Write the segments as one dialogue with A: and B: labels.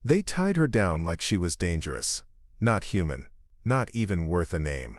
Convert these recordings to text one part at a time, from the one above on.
A: They tied her down like she was dangerous. Not human. Not even worth a name.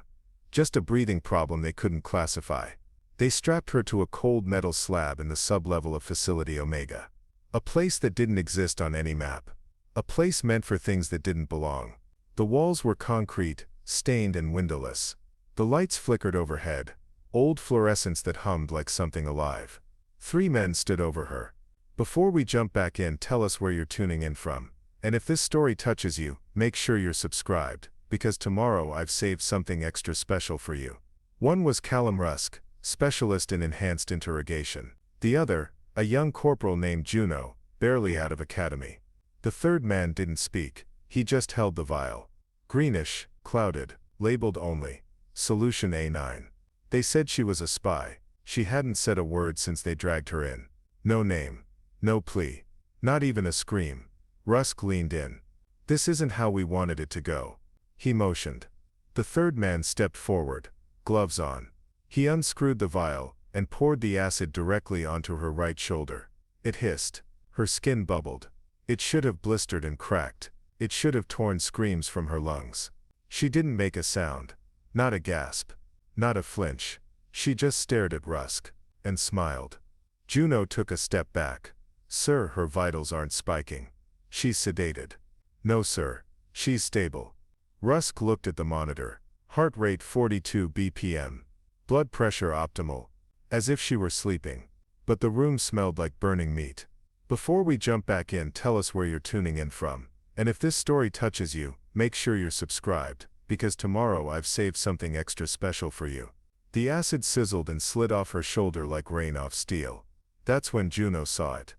A: Just a breathing problem they couldn't classify. They strapped her to a cold metal slab in the sublevel of Facility Omega. A place that didn't exist on any map. A place meant for things that didn't belong. The walls were concrete, stained and windowless. The lights flickered overhead, old fluorescents that hummed like something alive. 3 men stood over her. Before we jump back in, tell us where you're tuning in from. And if this story touches you, make sure you're subscribed, because tomorrow I've saved something extra special for you. One was Callum Rusk, specialist in enhanced interrogation. The other, a young corporal named Juno, barely out of academy. The third man didn't speak, he just held the vial. Greenish, clouded, labeled only. Solution A9. They said she was a spy. She hadn't said a word since they dragged her in. No name. No plea. Not even a scream. Rusk leaned in. This isn't how we wanted it to go. He motioned. The third man stepped forward, gloves on. He unscrewed the vial and poured the acid directly onto her right shoulder. It hissed. Her skin bubbled. It should have blistered and cracked. It should have torn screams from her lungs. She didn't make a sound. Not a gasp. Not a flinch. She just stared at Rusk and smiled. Juno took a step back. Sir, her vitals aren't spiking. She's sedated. No sir, she's stable. Rusk looked at the monitor. Heart rate 42 BPM. Blood pressure optimal. As if she were sleeping. But the room smelled like burning meat. Before we jump back in, tell us where you're tuning in from. And if this story touches you, make sure you're subscribed, because tomorrow I've saved something extra special for you. The acid sizzled and slid off her shoulder like rain off steel. That's when Juno saw it.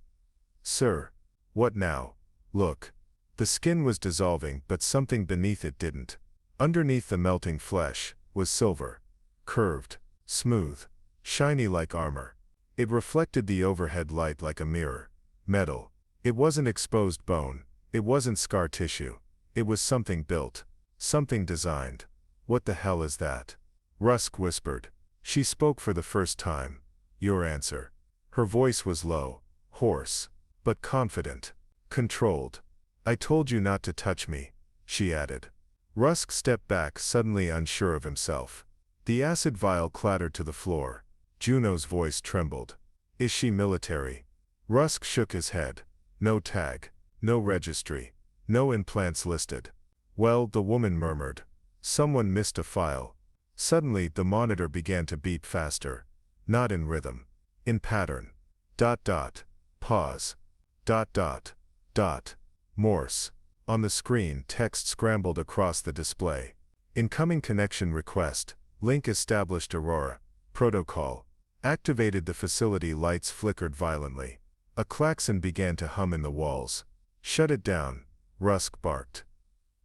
A: Sir. What now? Look. The skin was dissolving, but something beneath it didn't. Underneath the melting flesh was silver. Curved, smooth, shiny like armor. It reflected the overhead light like a mirror. Metal. It wasn't exposed bone. It wasn't scar tissue. It was something built. Something designed. What the hell is that? Rusk whispered. She spoke for the first time. Your answer. Her voice was low, hoarse, but confident, controlled. I told you not to touch me, she added. Rusk stepped back, suddenly unsure of himself. The acid vial clattered to the floor. Juno's voice trembled. Is she military? Rusk shook his head. No tag. No registry. No implants listed. Well, the woman murmured. Someone missed a file. Suddenly, the monitor began to beep faster. Not in rhythm. In pattern. Dot dot. Pause. Dot dot. Dot. Morse. On the screen, text scrambled across the display. Incoming connection request. Link established. Aurora. Protocol. Activated. The facility lights flickered violently. A klaxon began to hum in the walls. Shut it down. Rusk barked.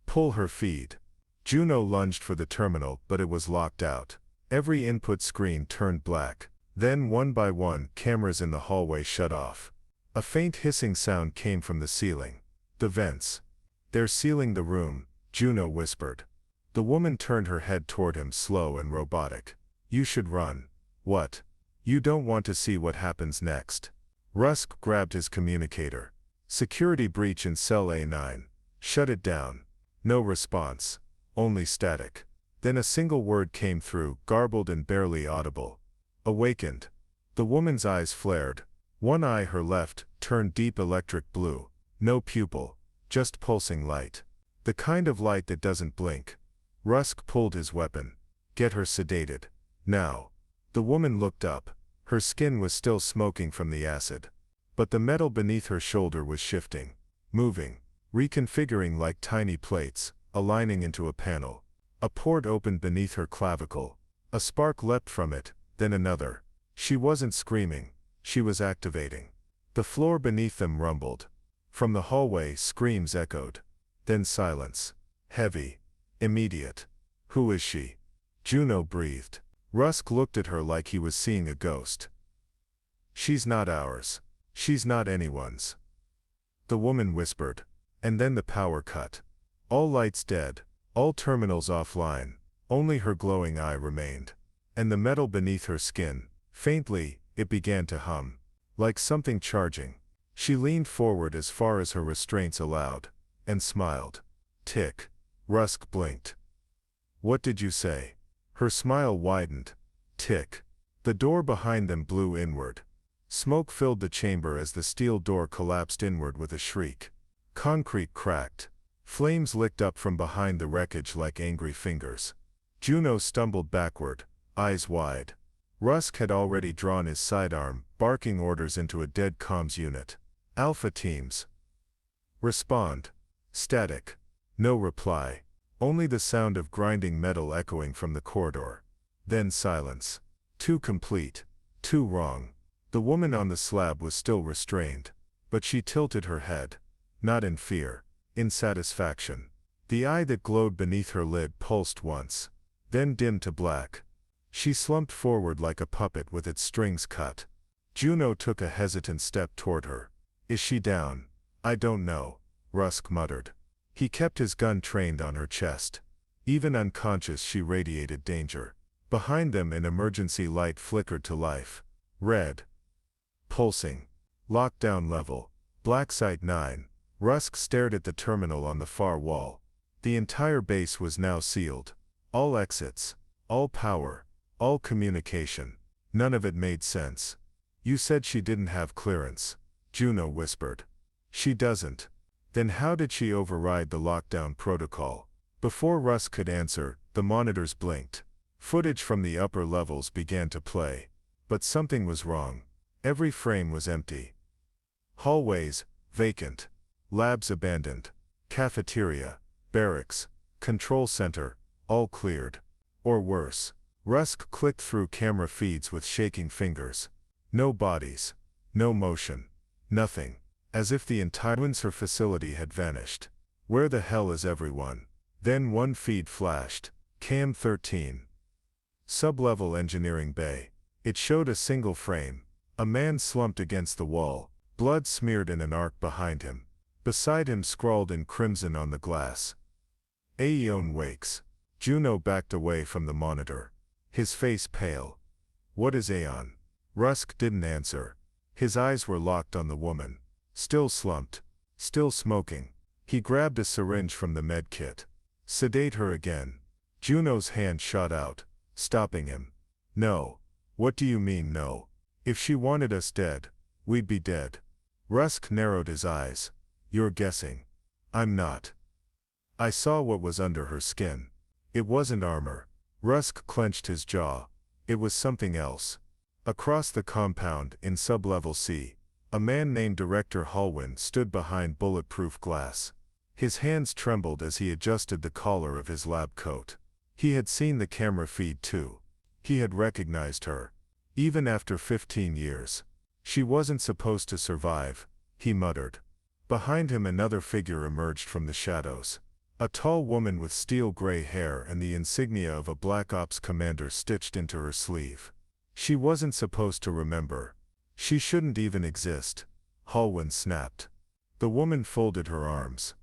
A: Pull her feed. Juno lunged for the terminal, but it was locked out. Every input screen turned black. Then, one by one, cameras in the hallway shut off. A faint hissing sound came from the ceiling. The vents. They're sealing the room, Juno whispered. The woman turned her head toward him, slow and robotic. You should run. What? You don't want to see what happens next. Rusk grabbed his communicator. Security breach in cell A9. Shut it down. No response. Only static. Then a single word came through, garbled and barely audible. Awakened. The woman's eyes flared. One eye, her left, turned deep electric blue. No pupil. Just pulsing light. The kind of light that doesn't blink. Rusk pulled his weapon. Get her sedated. Now. The woman looked up. Her skin was still smoking from the acid. But the metal beneath her shoulder was shifting. Moving. Reconfiguring like tiny plates, aligning into a panel. A port opened beneath her clavicle. A spark leapt from it, then another. She wasn't screaming. She was activating. The floor beneath them rumbled. From the hallway, screams echoed. Then silence. Heavy. Immediate. Who is she? Juno breathed. Rusk looked at her like he was seeing a ghost. She's not ours. She's not anyone's. The woman whispered. And then the power cut. All lights dead. All terminals offline. Only her glowing eye remained. And the metal beneath her skin, faintly, it began to hum. Like something charging. She leaned forward as far as her restraints allowed. and smiled. Tick. Rusk blinked. What did you say? Her smile widened. Tick. The door behind them blew inward. Smoke filled the chamber as the steel door collapsed inward with a shriek. Concrete cracked. Flames licked up from behind the wreckage like angry fingers. Juno stumbled backward, eyes wide. Rusk had already drawn his sidearm, barking orders into a dead comms unit. Alpha teams. Respond. Static. No reply. Only the sound of grinding metal echoing from the corridor. Then silence. Too complete. Too wrong. The woman on the slab was still restrained, but she tilted her head. Not in fear. In satisfaction. The eye that glowed beneath her lid pulsed once, then dimmed to black. She slumped forward like a puppet with its strings cut. Juno took a hesitant step toward her. Is she down? I don't know, Rusk muttered. He kept his gun trained on her chest. Even unconscious, she radiated danger. Behind them, an emergency light flickered to life. Red. Pulsing. Lockdown level. Black Site 9. Rusk stared at the terminal on the far wall. The entire base was now sealed. All exits. All power. All communication. None of it made sense. You said she didn't have clearance, Juno whispered. She doesn't. Then how did she override the lockdown protocol? Before Rusk could answer, the monitors blinked. Footage from the upper levels began to play. But something was wrong. Every frame was empty. Hallways, vacant. Labs abandoned. Cafeteria, barracks, control center, all cleared. Or worse. Rusk clicked through camera feeds with shaking fingers. No bodies. No motion. Nothing. As if the entire Windsor facility had vanished. Where the hell is everyone? Then one feed flashed. Cam 13. Sublevel engineering bay. It showed a single frame. A man slumped against the wall, blood smeared in an arc behind him. Beside him, scrawled in crimson on the glass, Aeon wakes. Juno backed away from the monitor. His face pale. What is Aeon? Rusk didn't answer. His eyes were locked on the woman. Still slumped. Still smoking. He grabbed a syringe from the med kit. Sedate her again. Juno's hand shot out, stopping him. No. What do you mean no? If she wanted us dead, we'd be dead. Rusk narrowed his eyes. You're guessing. I'm not. I saw what was under her skin. It wasn't armor. Rusk clenched his jaw. It was something else. Across the compound, in sublevel C, a man named Director Hallwyn stood behind bulletproof glass. His hands trembled as he adjusted the collar of his lab coat. He had seen the camera feed too. He had recognized her. Even after 15 years. She wasn't supposed to survive, he muttered. Behind him, another figure emerged from the shadows. A tall woman with steel gray hair and the insignia of a Black Ops commander stitched into her sleeve. She wasn't supposed to remember. She shouldn't even exist. Hallwyn snapped. The woman folded her arms.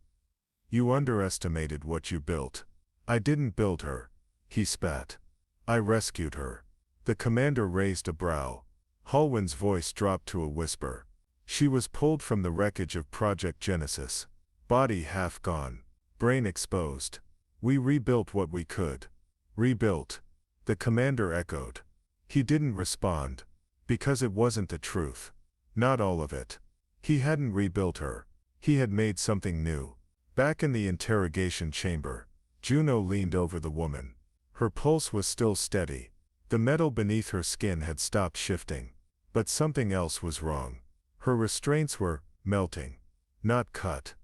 A: You underestimated what you built. I didn't build her. He spat. I rescued her. The commander raised a brow. Hallwyn's voice dropped to a whisper. She was pulled from the wreckage of Project Genesis. Body half gone. Brain exposed. We rebuilt what we could. Rebuilt. The commander echoed. He didn't respond. Because it wasn't the truth. Not all of it. He hadn't rebuilt her. He had made something new. Back in the interrogation chamber, Juno leaned over the woman. Her pulse was still steady. The metal beneath her skin had stopped shifting. But something else was wrong. Her restraints were melting. Not cut.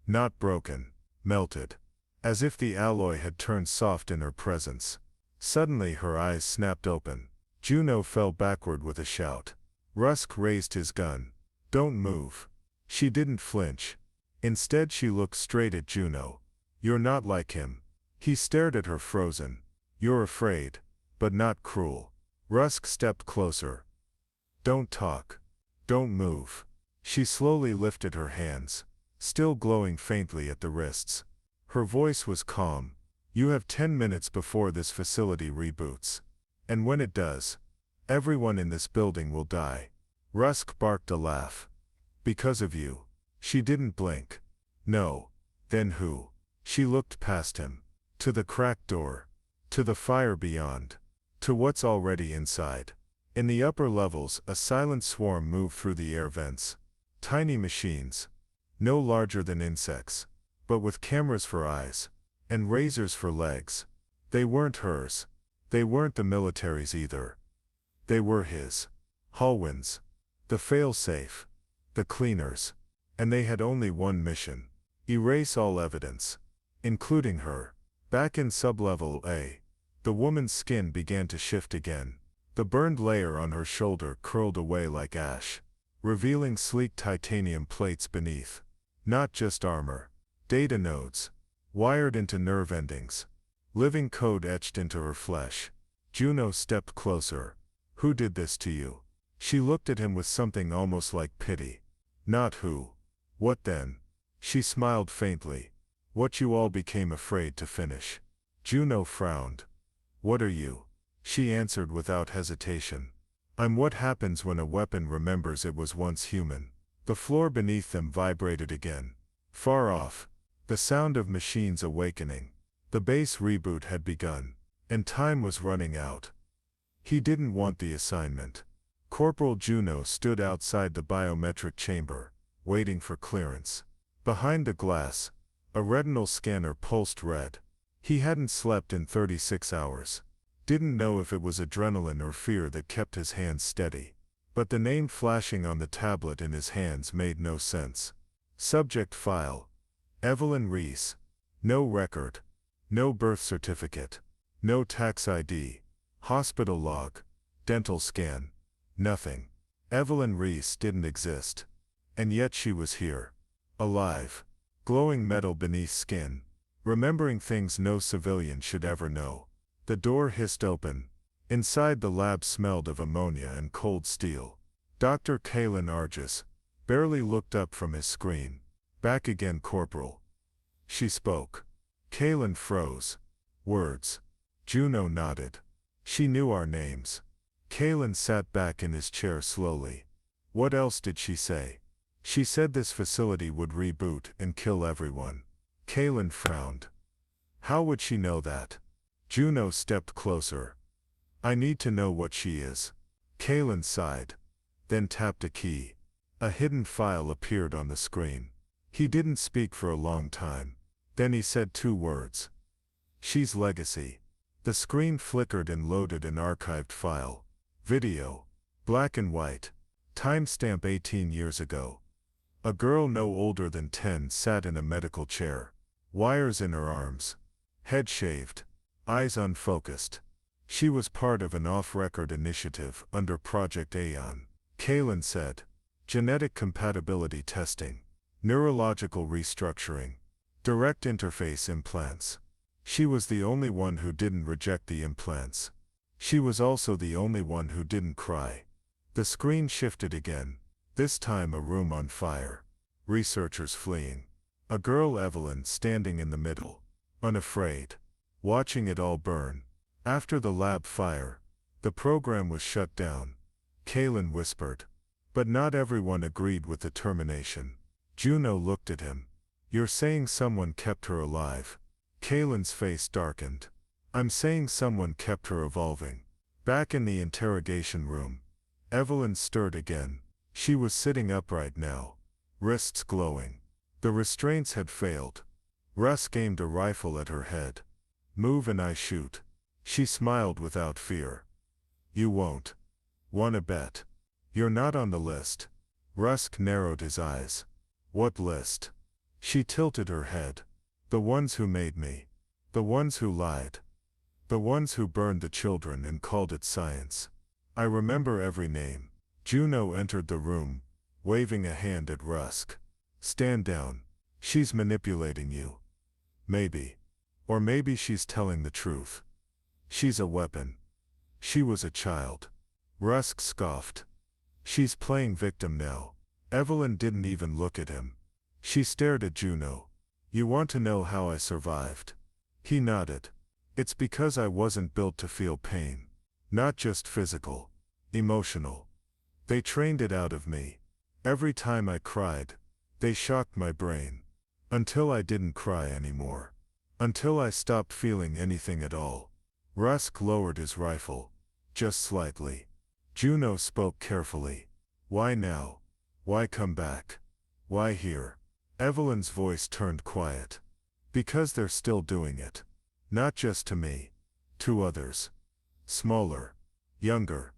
A: Not broken. Melted. As if the alloy had turned soft in her presence. Suddenly her eyes snapped open. Juno fell backward with a shout. Rusk raised his gun. Don't move. She didn't flinch. Instead she looked straight at Juno. You're not like him. He stared at her frozen. You're afraid. But not cruel. Rusk stepped closer. Don't talk. Don't move. She slowly lifted her hands, still glowing faintly at the wrists. Her voice was calm. You have 10 minutes before this facility reboots. And when it does, everyone in this building will die. Rusk barked a laugh. Because of you. She didn't blink. No. Then who? She looked past him. To the cracked door. To the fire beyond. To what's already inside. In the upper levels, a silent swarm moved through the air vents. Tiny machines. No larger than insects. But with cameras for eyes. And razors for legs. They weren't hers. They weren't the military's either. They were his. Hallwin's. The fail-safe. The cleaners. And they had only one mission. Erase all evidence. Including her. Back in sublevel A. The woman's skin began to shift again. The burned layer on her shoulder curled away like ash, revealing sleek titanium plates beneath. Not just armor. Data nodes. Wired into nerve endings. Living code etched into her flesh. Juno stepped closer. Who did this to you? She looked at him with something almost like pity. Not who. What then? She smiled faintly. What you all became afraid to finish. Juno frowned. What are you? She answered without hesitation. I'm what happens when a weapon remembers it was once human. The floor beneath them vibrated again. Far off. The sound of machines awakening. The base reboot had begun. And time was running out. He didn't want the assignment. Corporal Juno stood outside the biometric chamber, waiting for clearance. Behind the glass, a retinal scanner pulsed red. He hadn't slept in 36 hours. Didn't know if it was adrenaline or fear that kept his hands steady. But the name flashing on the tablet in his hands made no sense. Subject file. Evelyn Reese. No record. No birth certificate. No tax ID. Hospital log. Dental scan. Nothing. Evelyn Reese didn't exist. And yet she was here. Alive. Glowing metal beneath skin. Remembering things no civilian should ever know. The door hissed open. Inside the lab smelled of ammonia and cold steel. Dr. Kalen Argis barely looked up from his screen. Back again, Corporal. She spoke. Kalen froze. Words. Juno nodded. She knew our names. Kalen sat back in his chair slowly. What else did she say? She said this facility would reboot and kill everyone. Kalen frowned. How would she know that? Juno stepped closer. I need to know what she is. Kalen sighed. Then tapped a key. A hidden file appeared on the screen. He didn't speak for a long time. Then he said 2 words. She's legacy. The screen flickered and loaded an archived file. Video. Black and white. Timestamp 18 years ago. A girl no older than 10 sat in a medical chair. Wires in her arms. Head shaved. Eyes unfocused. She was part of an off-record initiative under Project Aeon. Kalen said. Genetic compatibility testing. Neurological restructuring. Direct interface implants. She was the only one who didn't reject the implants. She was also the only one who didn't cry. The screen shifted again. This time a room on fire. Researchers fleeing. A girl, Evelyn, standing in the middle. Unafraid. Watching it all burn. After the lab fire, the program was shut down. Kalen whispered. But not everyone agreed with the termination. Juno looked at him. You're saying someone kept her alive? Kalen's face darkened. I'm saying someone kept her evolving. Back in the interrogation room, Evelyn stirred again. She was sitting upright now, wrists glowing. The restraints had failed. Rusk aimed a rifle at her head. Move and I shoot. She smiled without fear. You won't. Wanna bet? You're not on the list. Rusk narrowed his eyes. What list? She tilted her head. The ones who made me. The ones who lied. The ones who burned the children and called it science. I remember every name. Juno entered the room, waving a hand at Rusk. Stand down. She's manipulating you. Maybe. Or maybe she's telling the truth. She's a weapon. She was a child. Rusk scoffed. She's playing victim now. Evelyn didn't even look at him. She stared at Juno. You want to know how I survived? He nodded. It's because I wasn't built to feel pain. Not just physical. Emotional. They trained it out of me. Every time I cried, they shocked my brain. Until I didn't cry anymore. Until I stopped feeling anything at all. Rusk lowered his rifle. Just slightly. Juno spoke carefully. Why now? Why come back? Why here? Evelyn's voice turned quiet. Because they're still doing it. Not just to me. To others. Smaller. Younger.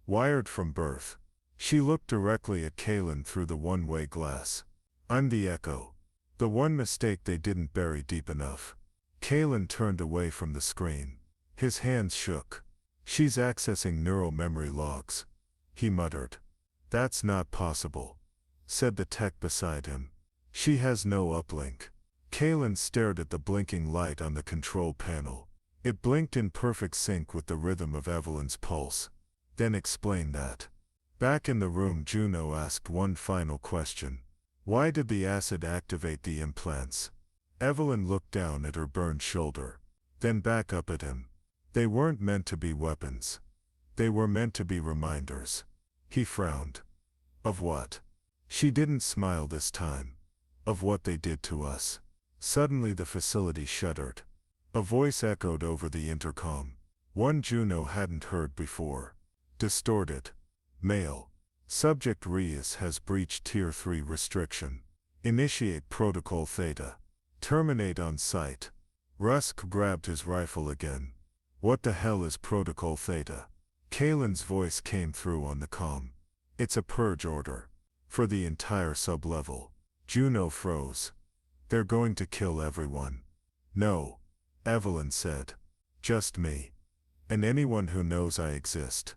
A: Wired from birth. She looked directly at Kaylin through the one-way glass. I'm the echo. The one mistake they didn't bury deep enough. Kaylin turned away from the screen. His hands shook. She's accessing neural memory logs. He muttered. That's not possible, said the tech beside him. She has no uplink. Kaylin stared at the blinking light on the control panel. It blinked in perfect sync with the rhythm of Evelyn's pulse. Then explain that. Back in the room, Juno asked one final question. Why did the acid activate the implants? Evelyn looked down at her burned shoulder, then back up at him. They weren't meant to be weapons. They were meant to be reminders. He frowned. Of what? She didn't smile this time. Of what they did to us. Suddenly the facility shuddered. A voice echoed over the intercom. One Juno hadn't heard before. Distorted. Male. Subject Rias has breached Tier 3 restriction. Initiate Protocol Theta. Terminate on site. Rusk grabbed his rifle again. What the hell is Protocol Theta? Kaylin's voice came through on the comm. It's a purge order. For the entire sublevel. Juno froze. They're going to kill everyone. No. Evelyn said. Just me. And anyone who knows I exist.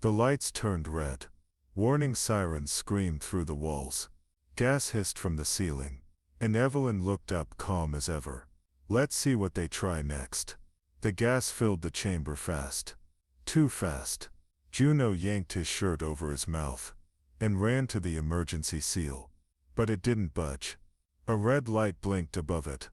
A: The lights turned red. Warning sirens screamed through the walls. Gas hissed from the ceiling. And Evelyn looked up calm as ever. Let's see what they try next. The gas filled the chamber fast. Too fast. Juno yanked his shirt over his mouth. And ran to the emergency seal. But it didn't budge. A red light blinked above it.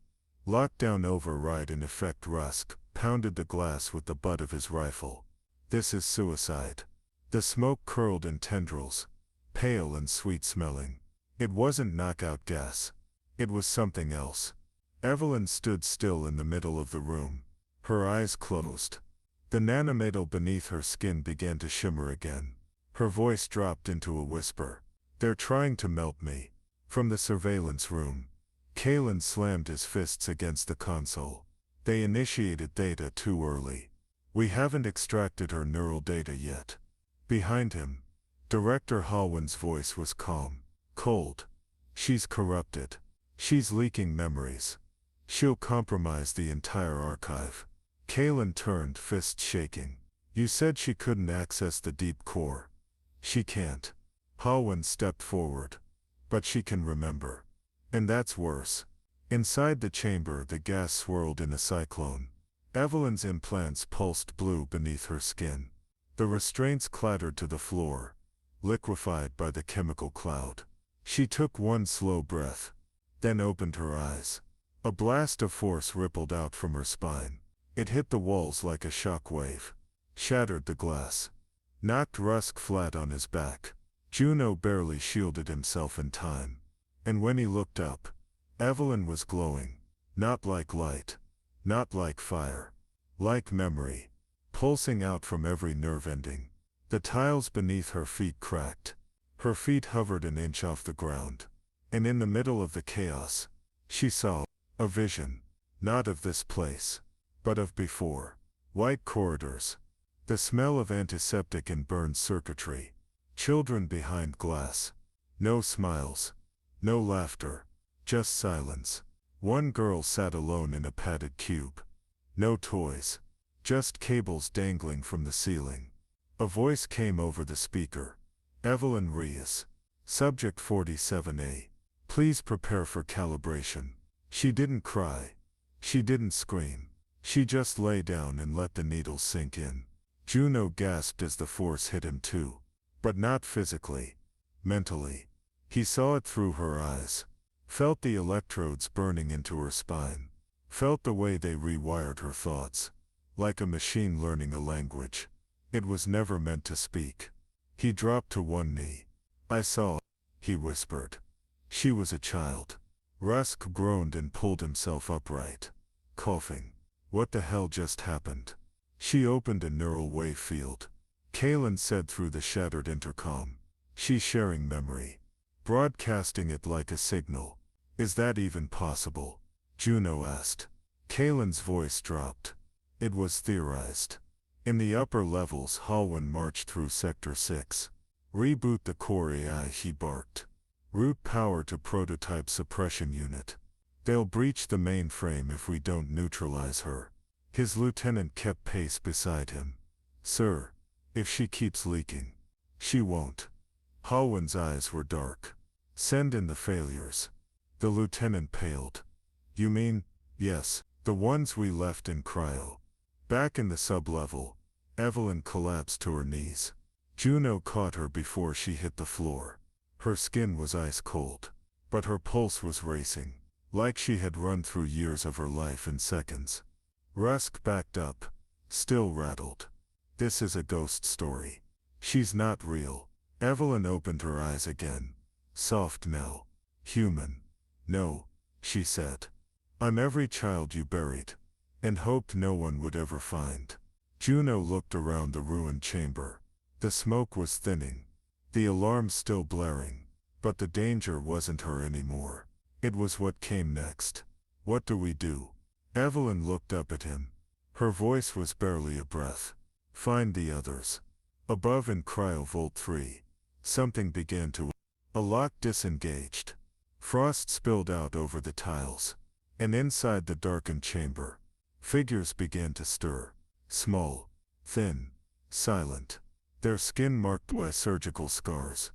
A: Lockdown override in effect. Rusk pounded the glass with the butt of his rifle. This is suicide. The smoke curled in tendrils, pale and sweet-smelling. It wasn't knockout gas. It was something else. Evelyn stood still in the middle of the room, her eyes closed. The nanometal beneath her skin began to shimmer again. Her voice dropped into a whisper. They're trying to melt me. From the surveillance room, Kaylin slammed his fists against the console. They initiated Theta too early. We haven't extracted her neural data yet. Behind him, Director Halwin's voice was calm, cold. She's corrupted. She's leaking memories. She'll compromise the entire archive. Kaylin turned, fists shaking. You said she couldn't access the deep core. She can't. Halwin stepped forward. But she can remember. And that's worse. Inside the chamber, the gas swirled in a cyclone. Evelyn's implants pulsed blue beneath her skin. The restraints clattered to the floor, liquefied by the chemical cloud. She took one slow breath, then opened her eyes. A blast of force rippled out from her spine. It hit the walls like a shock wave, shattered the glass, knocked Rusk flat on his back. Juno barely shielded himself in time. And when he looked up, Evelyn was glowing. Not like light, not like fire, like memory. Pulsing out from every nerve ending. The tiles beneath her feet cracked. Her feet hovered an inch off the ground. And in the middle of the chaos, she saw a vision. Not of this place, but of before. White corridors. The smell of antiseptic and burned circuitry. Children behind glass. No smiles. No laughter. Just silence. One girl sat alone in a padded cube. No toys. Just cables dangling from the ceiling. A voice came over the speaker. Evelyn Rias. Subject 47A. Please prepare for calibration. She didn't cry. She didn't scream. She just lay down and let the needles sink in. Juno gasped as the force hit him too. But not physically. Mentally. He saw it through her eyes. Felt the electrodes burning into her spine. Felt the way they rewired her thoughts. Like a machine learning a language. It was never meant to speak. He dropped to one knee. I saw, he whispered. She was a child. Rusk groaned and pulled himself upright, coughing. What the hell just happened? She opened a neural wave field. Kalen said through the shattered intercom. She's sharing memory. Broadcasting it like a signal. Is that even possible? Juno asked. Kalen's voice dropped. It was theorized. In the upper levels, Halwyn marched through Sector 6. Reboot the core AI, he barked. Route power to prototype suppression unit. They'll breach the mainframe if we don't neutralize her. His lieutenant kept pace beside him. Sir, if she keeps leaking. She won't. Halwyn's eyes were dark. Send in the failures. The lieutenant paled. You mean? Yes, the ones we left in cryo. Back in the sublevel, Evelyn collapsed to her knees. Juno caught her before she hit the floor. Her skin was ice cold, but her pulse was racing, like she had run through years of her life in seconds. Rusk backed up, still rattled. This is a ghost story. She's not real. Evelyn opened her eyes again. Soft now. Human. No, she said. I'm every child you buried, and hoped no one would ever find. Juno looked around the ruined chamber. The smoke was thinning, the alarm still blaring, but the danger wasn't her anymore. It was what came next. What do we do? Evelyn looked up at him. Her voice was barely a breath. Find the others. Above in Cryo Vault 3, something began to... A lock disengaged. Frost spilled out over the tiles. And inside the darkened chamber, figures began to stir. Small, thin, silent. Their skin marked by surgical scars.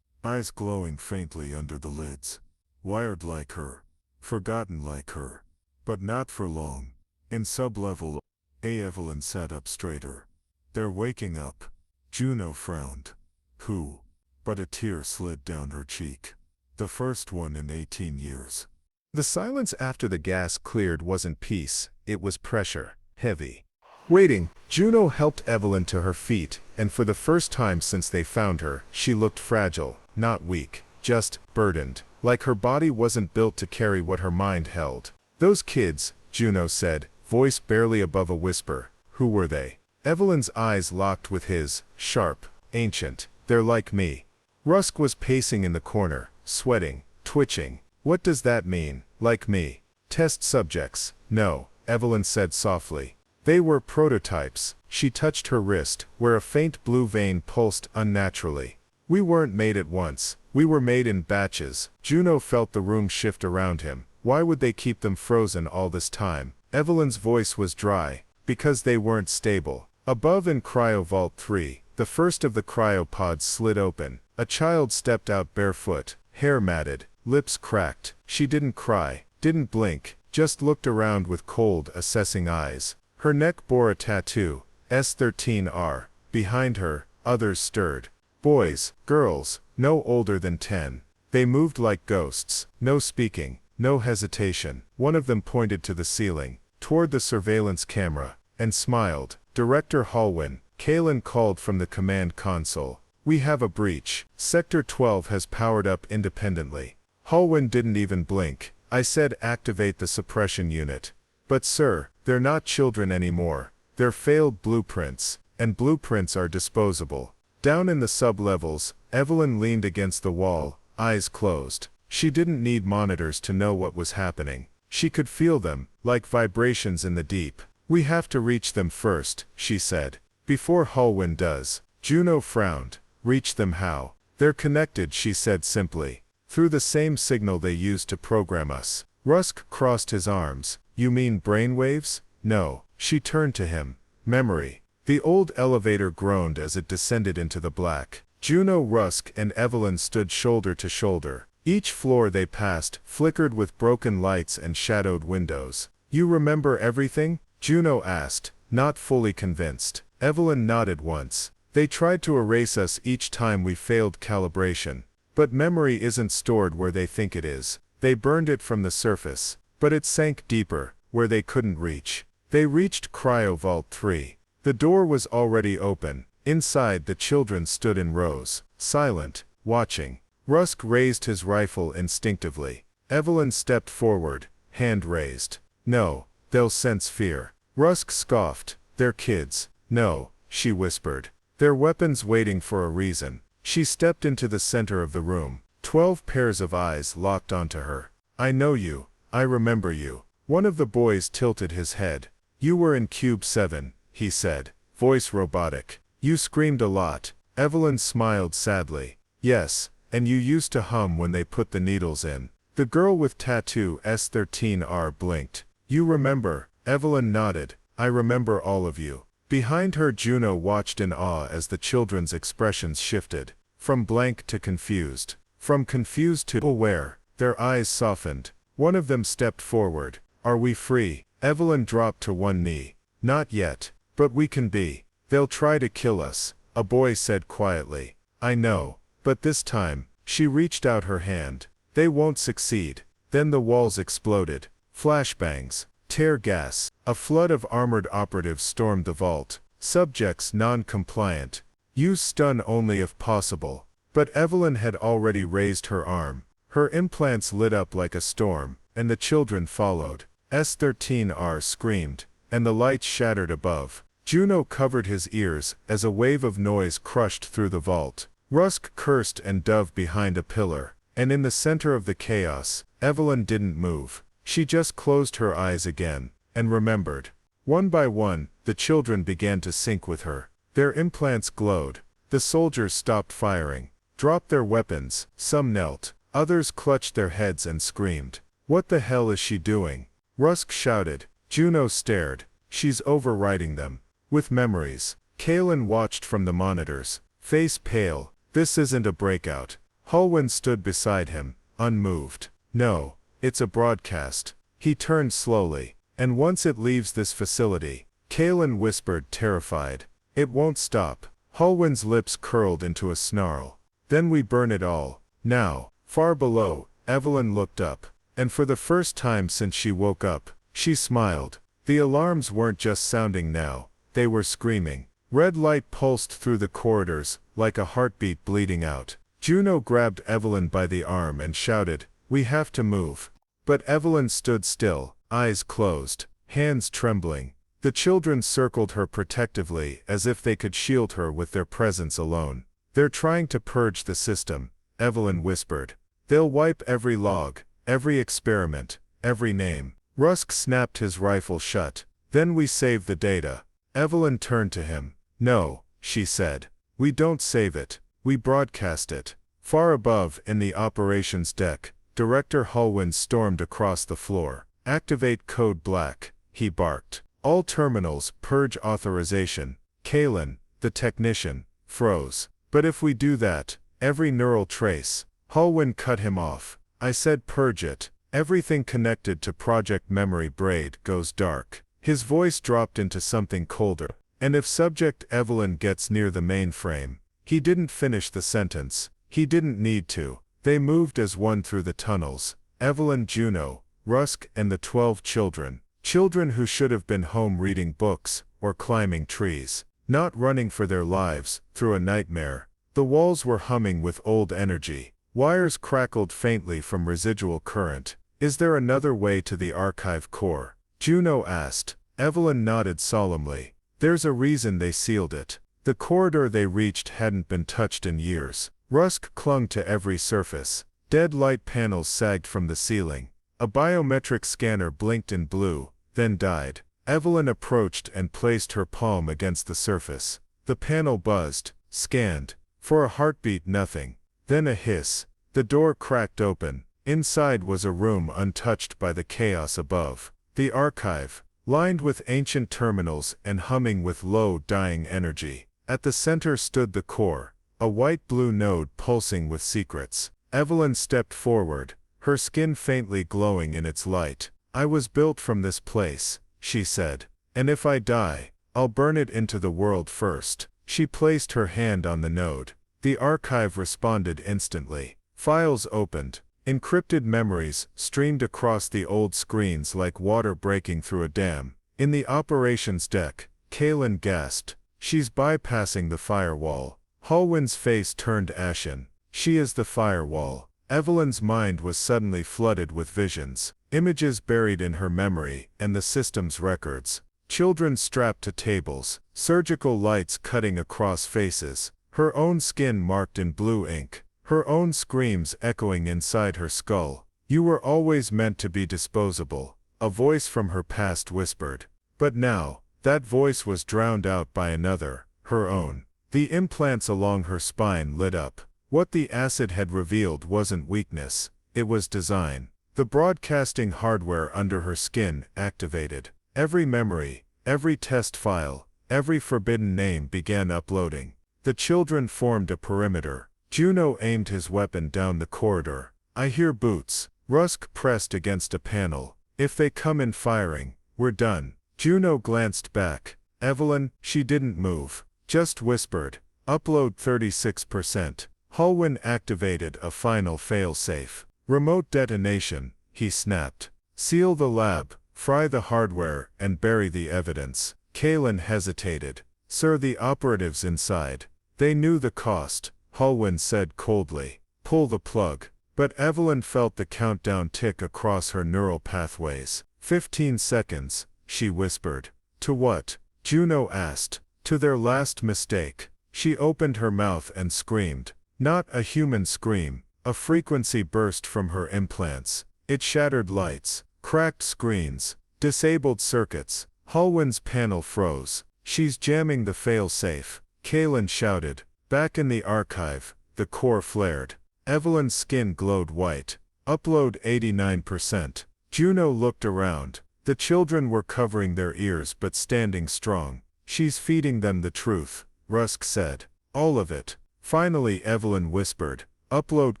A: Eyes glowing faintly under the lids. Wired like her. Forgotten like her. But not for long. In sublevel A, Evelyn sat up straighter. They're waking up. Juno frowned. Who? But a tear slid down her cheek. The first one in 18 years. The silence after the gas cleared wasn't peace, it was pressure, heavy. Waiting, Juno helped Evelyn to her feet, and for the first time since they found her, she looked fragile, not weak, just burdened, like her body wasn't built to carry what her mind held. Those kids, Juno said, voice barely above a whisper. Who were they? Evelyn's eyes locked with his, sharp, ancient. They're like me. Rusk was pacing in the corner, sweating, twitching. What does that mean, like me? Test subjects. No, Evelyn said softly. They were prototypes. She touched her wrist, where a faint blue vein pulsed unnaturally. We weren't made at once. We were made in batches. Juno felt the room shift around him. Why would they keep them frozen all this time? Evelyn's voice was dry. Because they weren't stable. Above in Cryo Vault 3, the first of the cryopods slid open. A child stepped out barefoot, hair matted, lips cracked. She didn't cry, didn't blink, just looked around with cold, assessing eyes. Her neck bore a tattoo, S13R. Behind her, others stirred. Boys, girls, no older than 10. They moved like ghosts, no speaking, no hesitation. One of them pointed to the ceiling, toward the surveillance camera, and smiled. Director Halwyn, Kalen called from the command console. We have a breach. Sector 12 has powered up independently. Halwyn didn't even blink. I said activate the suppression unit. But sir, they're not children anymore. They're failed blueprints, and blueprints are disposable. Down in the sub-levels, Evelyn leaned against the wall, eyes closed. She didn't need monitors to know what was happening. She could feel them, like vibrations in the deep. We have to reach them first, she said. Before Halwyn does. Juno frowned. Reach them how? They're connected, she said simply. Through the same signal they used to program us. Rusk crossed his arms. You mean brainwaves? No. She turned to him. Memory. The old elevator groaned as it descended into the black. Juno, Rusk, and Evelyn stood shoulder to shoulder. Each floor they passed flickered with broken lights and shadowed windows. You remember everything? Juno asked, not fully convinced. Evelyn nodded once. They tried to erase us each time we failed calibration. But memory isn't stored where they think it is. They burned it from the surface. But it sank deeper, where they couldn't reach. They reached Cryo Vault 3. The door was already open. Inside, the children stood in rows, silent, watching. Rusk raised his rifle instinctively. Evelyn stepped forward, hand raised. No, they'll sense fear. Rusk scoffed. They're kids. No, she whispered. They're weapons waiting for a reason. She stepped into the center of the room. 12 pairs of eyes locked onto her. I know you. I remember you. One of the boys tilted his head. You were in Cube 7, he said, voice robotic. You screamed a lot. Evelyn smiled sadly. Yes, and you used to hum when they put the needles in. The girl with tattoo S13R blinked. You remember? Evelyn nodded. I remember all of you. Behind her, Juno watched in awe as the children's expressions shifted. From blank to confused. From confused to aware. Their eyes softened. One of them stepped forward. Are we free? Evelyn dropped to one knee. Not yet. But we can be. They'll try to kill us, a boy said quietly. I know. But this time, she reached out her hand. They won't succeed. Then the walls exploded. Flashbangs. Tear gas. A flood of armored operatives stormed the vault. Subjects non-compliant. Use stun only if possible. But Evelyn had already raised her arm. Her implants lit up like a storm, and the children followed. S13R screamed, and the lights shattered above. Juno covered his ears as a wave of noise crushed through the vault. Rusk cursed and dove behind a pillar, and in the center of the chaos, Evelyn didn't move. She just closed her eyes again, and remembered. One by one, the children began to sync with her. Their implants glowed. The soldiers stopped firing, dropped their weapons, some knelt, others clutched their heads and screamed. What the hell is she doing? Rusk shouted. Juno stared. She's overriding them. With memories. Kalen watched from the monitors, face pale. This isn't a breakout. Hallwyn stood beside him, unmoved. No, it's a broadcast. He turned slowly. And once it leaves this facility, Kalen whispered, terrified. It won't stop. Hallwyn's lips curled into a snarl. Then we burn it all. Now, far below, Evelyn looked up. And for the first time since she woke up, she smiled. The alarms weren't just sounding now, they were screaming. Red light pulsed through the corridors, like a heartbeat bleeding out. Juno grabbed Evelyn by the arm and shouted, we have to move. But Evelyn stood still, eyes closed, hands trembling. The children circled her protectively as if they could shield her with their presence alone. They're trying to purge the system, Evelyn whispered. They'll wipe every log, every experiment, every name. Rusk snapped his rifle shut. Then we save the data. Evelyn turned to him. No, she said. We don't save it. We broadcast it. Far above, in the operations deck, Director Hallwyn stormed across the floor. Activate Code Black, he barked. All terminals, purge authorization. Kalen, the technician, froze. But if we do that, every neural trace. Hallwyn cut him off. I said purge it. Everything connected to Project Memory Braid goes dark. His voice dropped into something colder. And if Subject Evelyn gets near the mainframe. He didn't finish the sentence. He didn't need to. They moved as one through the tunnels. Evelyn, Juno, Rusk, and the 12 children. Children who should have been home reading books, or climbing trees. Not running for their lives, through a nightmare. The walls were humming with old energy. Wires crackled faintly from residual current. Is there another way to the archive core? Juno asked. Evelyn nodded solemnly. There's a reason they sealed it. The corridor they reached hadn't been touched in years. Rusk clung to every surface. Dead light panels sagged from the ceiling. A biometric scanner blinked in blue, then died. Evelyn approached and placed her palm against the surface. The panel buzzed, scanned. For a heartbeat, nothing. Then a hiss. The door cracked open. Inside was a room untouched by the chaos above. The archive, lined with ancient terminals and humming with low, dying energy. At the center stood the core, a white-blue node pulsing with secrets. Evelyn stepped forward, her skin faintly glowing in its light. I was built from this place, she said. And if I die, I'll burn it into the world first. She placed her hand on the node. The archive responded instantly. Files opened. Encrypted memories streamed across the old screens like water breaking through a dam. In the operations deck, Kalen gasped. She's bypassing the firewall. Hallwyn's face turned ashen. She is the firewall. Evelyn's mind was suddenly flooded with visions, images buried in her memory and the system's records. Children strapped to tables, surgical lights cutting across faces, her own skin marked in blue ink, her own screams echoing inside her skull. "You were always meant to be disposable," a voice from her past whispered. But now, that voice was drowned out by another, her own. The implants along her spine lit up. What the acid had revealed wasn't weakness, it was design. The broadcasting hardware under her skin activated. Every memory, every test file, every forbidden name began uploading. The children formed a perimeter. Juno aimed his weapon down the corridor. "I hear boots." Rusk pressed against a panel. "If they come in firing, we're done." Juno glanced back. Evelyn, she didn't move, just whispered, "Upload 36%. Hulwyn activated a final failsafe. "Remote detonation," he snapped. "Seal the lab, fry the hardware, and bury the evidence." Kalen hesitated. "Sir, the operatives inside. They knew the cost," Hulwyn said coldly. "Pull the plug." But Evelyn felt the countdown tick across her neural pathways. 15 seconds, she whispered. "To what?" Juno asked. "To their last mistake." She opened her mouth and screamed. Not a human scream. A frequency burst from her implants. It shattered lights, cracked screens, disabled circuits. Hulwyn's panel froze. "She's jamming the fail-safe," Kalen shouted. Back in the archive, the core flared. Evelyn's skin glowed white. "Upload 89%. Juno looked around. The children were covering their ears but standing strong. "She's feeding them the truth," Rusk said. "All of it." Finally Evelyn whispered, "Upload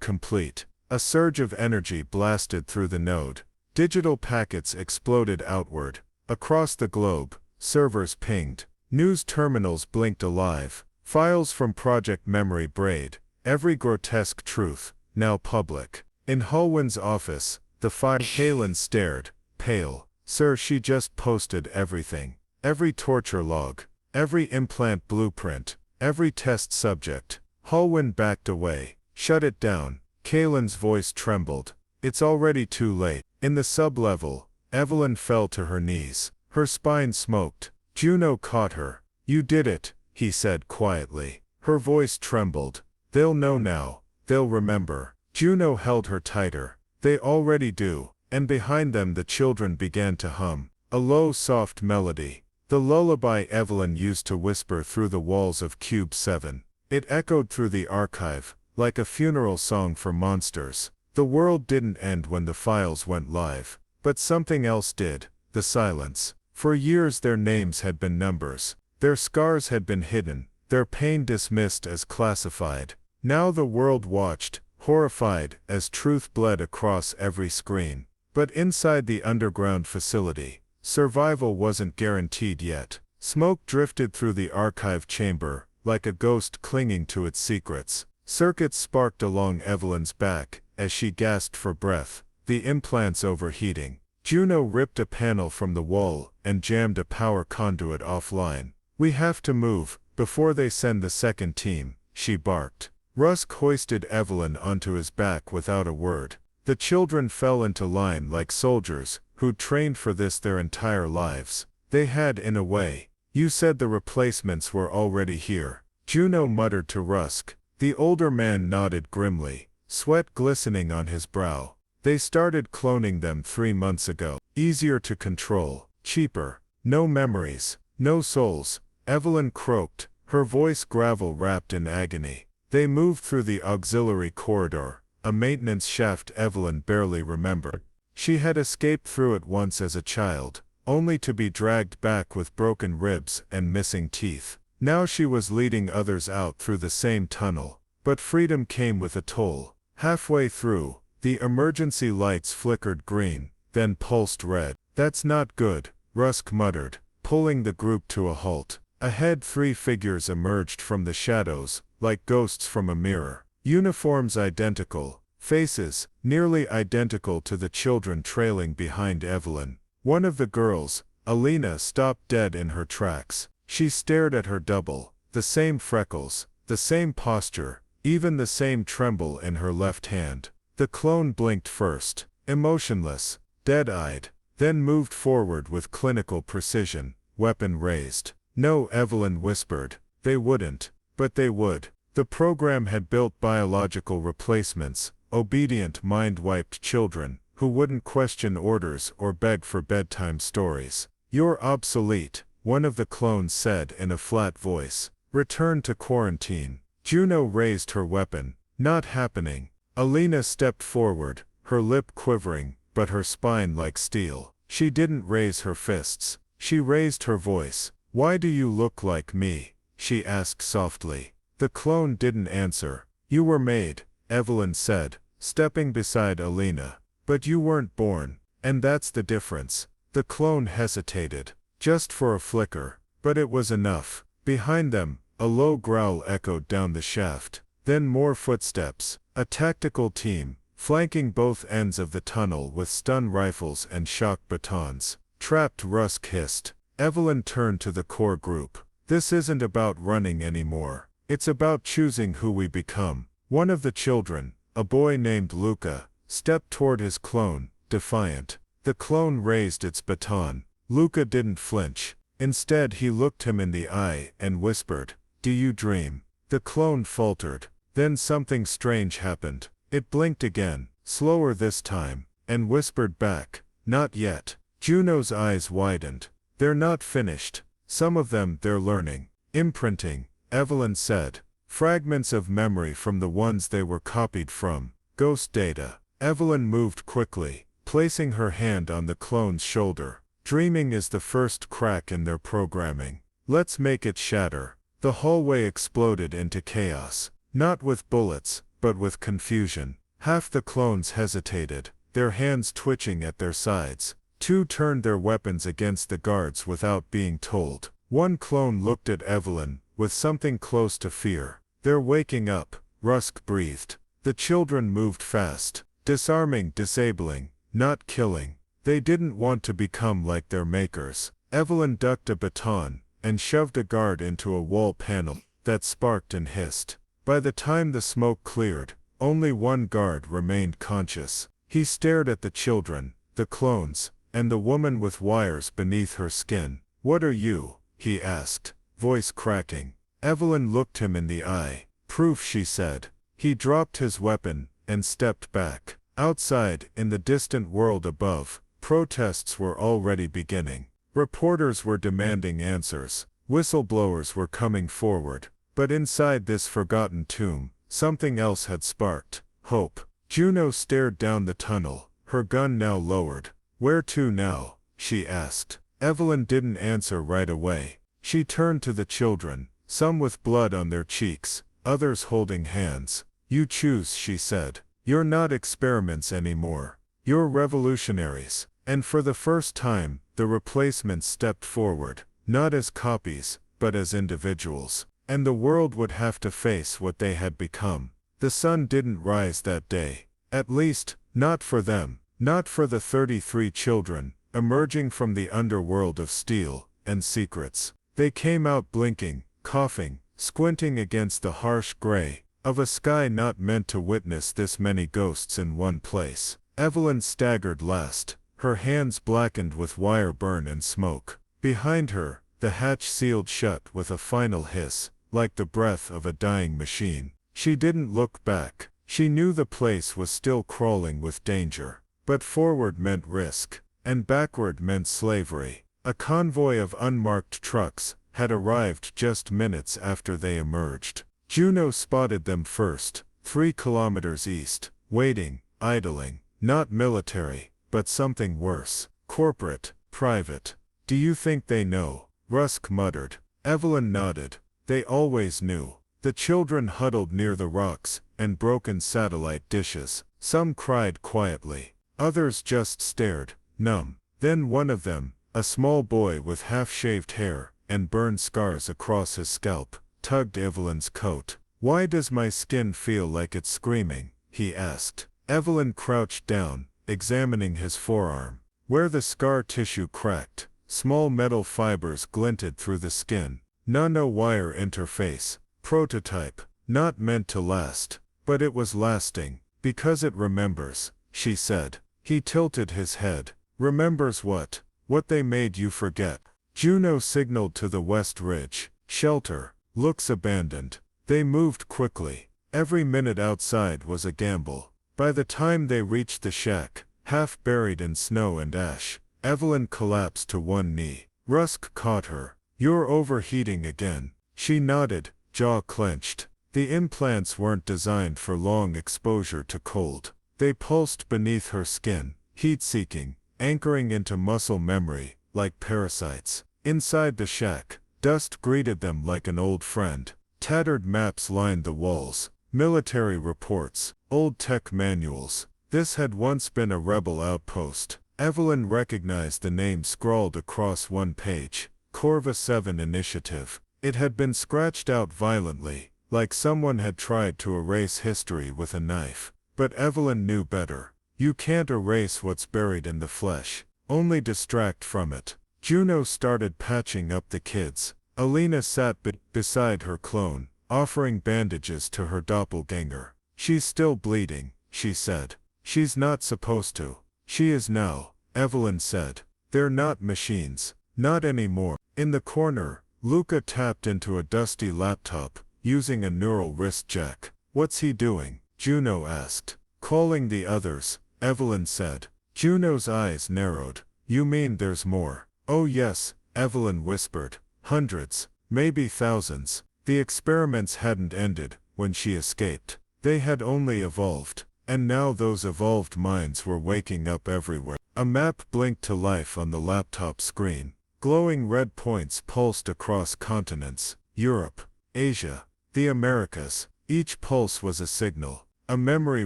A: complete." A surge of energy blasted through the node. Digital packets exploded outward. Across the globe, servers pinged. News terminals blinked alive. Files from Project Memory Braid. Every grotesque truth, now public. In Hulwyn's office, the Kalen stared, pale. "Sir, she just posted everything. Every torture log. Every implant blueprint. Every test subject." Hulwyn backed away. "Shut it down." Kalen's voice trembled. "It's already too late." In the sub-level, Evelyn fell to her knees. Her spine smoked. Juno caught her. "You did it," he said quietly. Her voice trembled. "They'll know now. They'll remember." Juno held her tighter. "They already do." And behind them the children began to hum. A low, soft melody. The lullaby Evelyn used to whisper through the walls of Cube 7. It echoed through the archive, like a funeral song for monsters. The world didn't end when the files went live. But something else did. The silence. For years their names had been numbers. Their scars had been hidden, their pain dismissed as classified. Now the world watched, horrified, as truth bled across every screen. But inside the underground facility, survival wasn't guaranteed yet. Smoke drifted through the archive chamber, like a ghost clinging to its secrets. Circuits sparked along Evelyn's back, as she gasped for breath, the implants overheating. Juno ripped a panel from the wall and jammed a power conduit offline. "We have to move, before they send the second team," she barked. Rusk hoisted Evelyn onto his back without a word. The children fell into line like soldiers, who'd trained for this their entire lives. They had in a way. "You said the replacements were already here," Juno muttered to Rusk. The older man nodded grimly, sweat glistening on his brow. "They started cloning them 3 months ago. Easier to control, cheaper. No memories, no souls." Evelyn croaked, her voice gravel wrapped in agony. They moved through the auxiliary corridor, a maintenance shaft Evelyn barely remembered. She had escaped through it once as a child, only to be dragged back with broken ribs and missing teeth. Now she was leading others out through the same tunnel. But freedom came with a toll. Halfway through, the emergency lights flickered green, then pulsed red. "That's not good," Rusk muttered, pulling the group to a halt. Ahead 3 figures emerged from the shadows, like ghosts from a mirror. Uniforms identical, faces nearly identical to the children trailing behind Evelyn. One of the girls, Alina, stopped dead in her tracks. She stared at her double, the same freckles, the same posture, even the same tremble in her left hand. The clone blinked first, emotionless, dead-eyed, then moved forward with clinical precision, weapon raised. No, Evelyn whispered. They wouldn't, but they would. The program had built biological replacements, obedient mind-wiped children, who wouldn't question orders or beg for bedtime stories. You're obsolete, one of the clones said in a flat voice. Return to quarantine. Juno raised her weapon. Not happening. Alina stepped forward, her lip quivering, but her spine like steel. She didn't raise her fists. She raised her voice. Why do you look like me? She asked softly. The clone didn't answer. You were made, Evelyn said, stepping beside Alina. But you weren't born, and that's the difference. The clone hesitated, just for a flicker, but it was enough. Behind them, a low growl echoed down the shaft. Then more footsteps, a tactical team, flanking both ends of the tunnel with stun rifles and shock batons. Trapped, Rusk hissed. Evelyn turned to the core group. This isn't about running anymore. It's about choosing who we become. One of the children, a boy named Luca, stepped toward his clone, defiant. The clone raised its baton. Luca didn't flinch. Instead he looked him in the eye and whispered, "Do you dream?" The clone faltered. Then something strange happened. It blinked again, slower this time, and whispered back, "Not yet." Juno's eyes widened. They're not finished. Some of them they're learning. Imprinting, Evelyn said. Fragments of memory from the ones they were copied from. Ghost data. Evelyn moved quickly, placing her hand on the clone's shoulder. Dreaming is the first crack in their programming. Let's make it shatter. The hallway exploded into chaos. Not with bullets, but with confusion. Half the clones hesitated, their hands twitching at their sides. Two turned their weapons against the guards without being told. One clone looked at Evelyn, with something close to fear. They're waking up, Rusk breathed. The children moved fast, disarming, disabling, not killing. They didn't want to become like their makers. Evelyn ducked a baton, and shoved a guard into a wall panel that sparked and hissed. By the time the smoke cleared, only one guard remained conscious. He stared at the children, the clones, and the woman with wires beneath her skin. "What are you?" he asked, voice cracking. Evelyn looked him in the eye. "Proof," she said. He dropped his weapon, and stepped back. Outside, in the distant world above, protests were already beginning. Reporters were demanding answers. Whistleblowers were coming forward. But inside this forgotten tomb, something else had sparked. Hope. Juno stared down the tunnel, her gun now lowered. "Where to now?" she asked. Evelyn didn't answer right away. She turned to the children, some with blood on their cheeks, others holding hands. "You choose," she said. "You're not experiments anymore. You're revolutionaries." And for the first time, the replacements stepped forward, not as copies, but as individuals. And the world would have to face what they had become. The sun didn't rise that day. At least, not for them. Not for the 33 children, emerging from the underworld of steel and secrets. They came out blinking, coughing, squinting against the harsh gray of a sky not meant to witness this many ghosts in one place. Evelyn staggered last, her hands blackened with wire burn and smoke. Behind her, the hatch sealed shut with a final hiss, like the breath of a dying machine. She didn't look back. She knew the place was still crawling with danger. But forward meant risk, and backward meant slavery. A convoy of unmarked trucks had arrived just minutes after they emerged. Juno spotted them first, 3 kilometers east, waiting, idling, not military, but something worse. Corporate, private. "Do you think they know?" Rusk muttered. Evelyn nodded. They always knew. The children huddled near the rocks and broken satellite dishes. Some cried quietly. Others just stared, numb. Then one of them, a small boy with half-shaved hair and burned scars across his scalp, tugged Evelyn's coat. "Why does my skin feel like it's screaming?" he asked. Evelyn crouched down, examining his forearm. Where the scar tissue cracked, small metal fibers glinted through the skin. Nano-wire interface. Prototype. Not meant to last. But it was lasting. Because it remembers, she said. He tilted his head. Remembers what? What they made you forget. Juno signaled to the west ridge. Shelter. Looks abandoned. They moved quickly. Every minute outside was a gamble. By the time they reached the shack, half buried in snow and ash, Evelyn collapsed to one knee. Rusk caught her. You're overheating again. She nodded, jaw clenched. The implants weren't designed for long exposure to cold. They pulsed beneath her skin, heat-seeking, anchoring into muscle memory, like parasites. Inside the shack, dust greeted them like an old friend. Tattered maps lined the walls, military reports, old tech manuals. This had once been a rebel outpost. Evelyn recognized the name scrawled across one page, Corva 7 Initiative. It had been scratched out violently, like someone had tried to erase history with a knife. But Evelyn knew better. You can't erase what's buried in the flesh, only distract from it. Juno started patching up the kids. Alina sat beside her clone, offering bandages to her doppelganger. She's still bleeding, she said. She's not supposed to. She is now, Evelyn said. They're not machines. Not anymore. In the corner, Luca tapped into a dusty laptop, using a neural wrist jack. What's he doing? Juno asked. Calling the others, Evelyn said. Juno's eyes narrowed. You mean there's more? Oh yes, Evelyn whispered. Hundreds, maybe thousands. The experiments hadn't ended when she escaped. They had only evolved. And now those evolved minds were waking up everywhere. A map blinked to life on the laptop screen. Glowing red points pulsed across continents. Europe, Asia, the Americas. Each pulse was a signal. A memory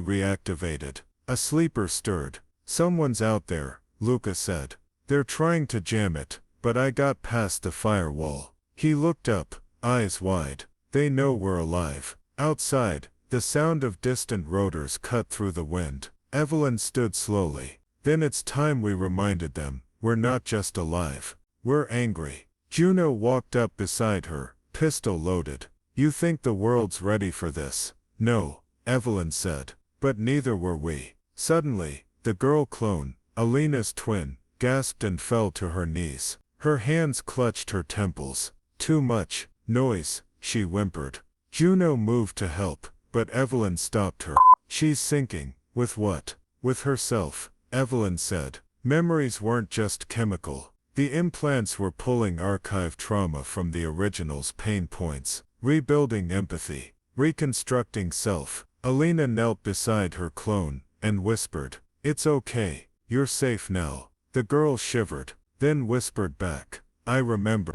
A: reactivated. A sleeper stirred. Someone's out there, Luca said. They're trying to jam it, but I got past the firewall. He looked up, eyes wide. They know we're alive. Outside, the sound of distant rotors cut through the wind. Evelyn stood slowly. Then it's time we reminded them, we're not just alive. We're angry. Juno walked up beside her, pistol loaded. You think the world's ready for this? No, Evelyn said. But neither were we. Suddenly, the girl clone, Alina's twin, gasped and fell to her knees. Her hands clutched her temples. Too much noise, she whimpered. Juno moved to help, but Evelyn stopped her. She's sinking. With what? With herself, Evelyn said. Memories weren't just chemical. The implants were pulling archived trauma from the original's pain points, rebuilding empathy, reconstructing self. Alina knelt beside her clone and whispered, "It's okay, you're safe now." The girl shivered, then whispered back, "I remember."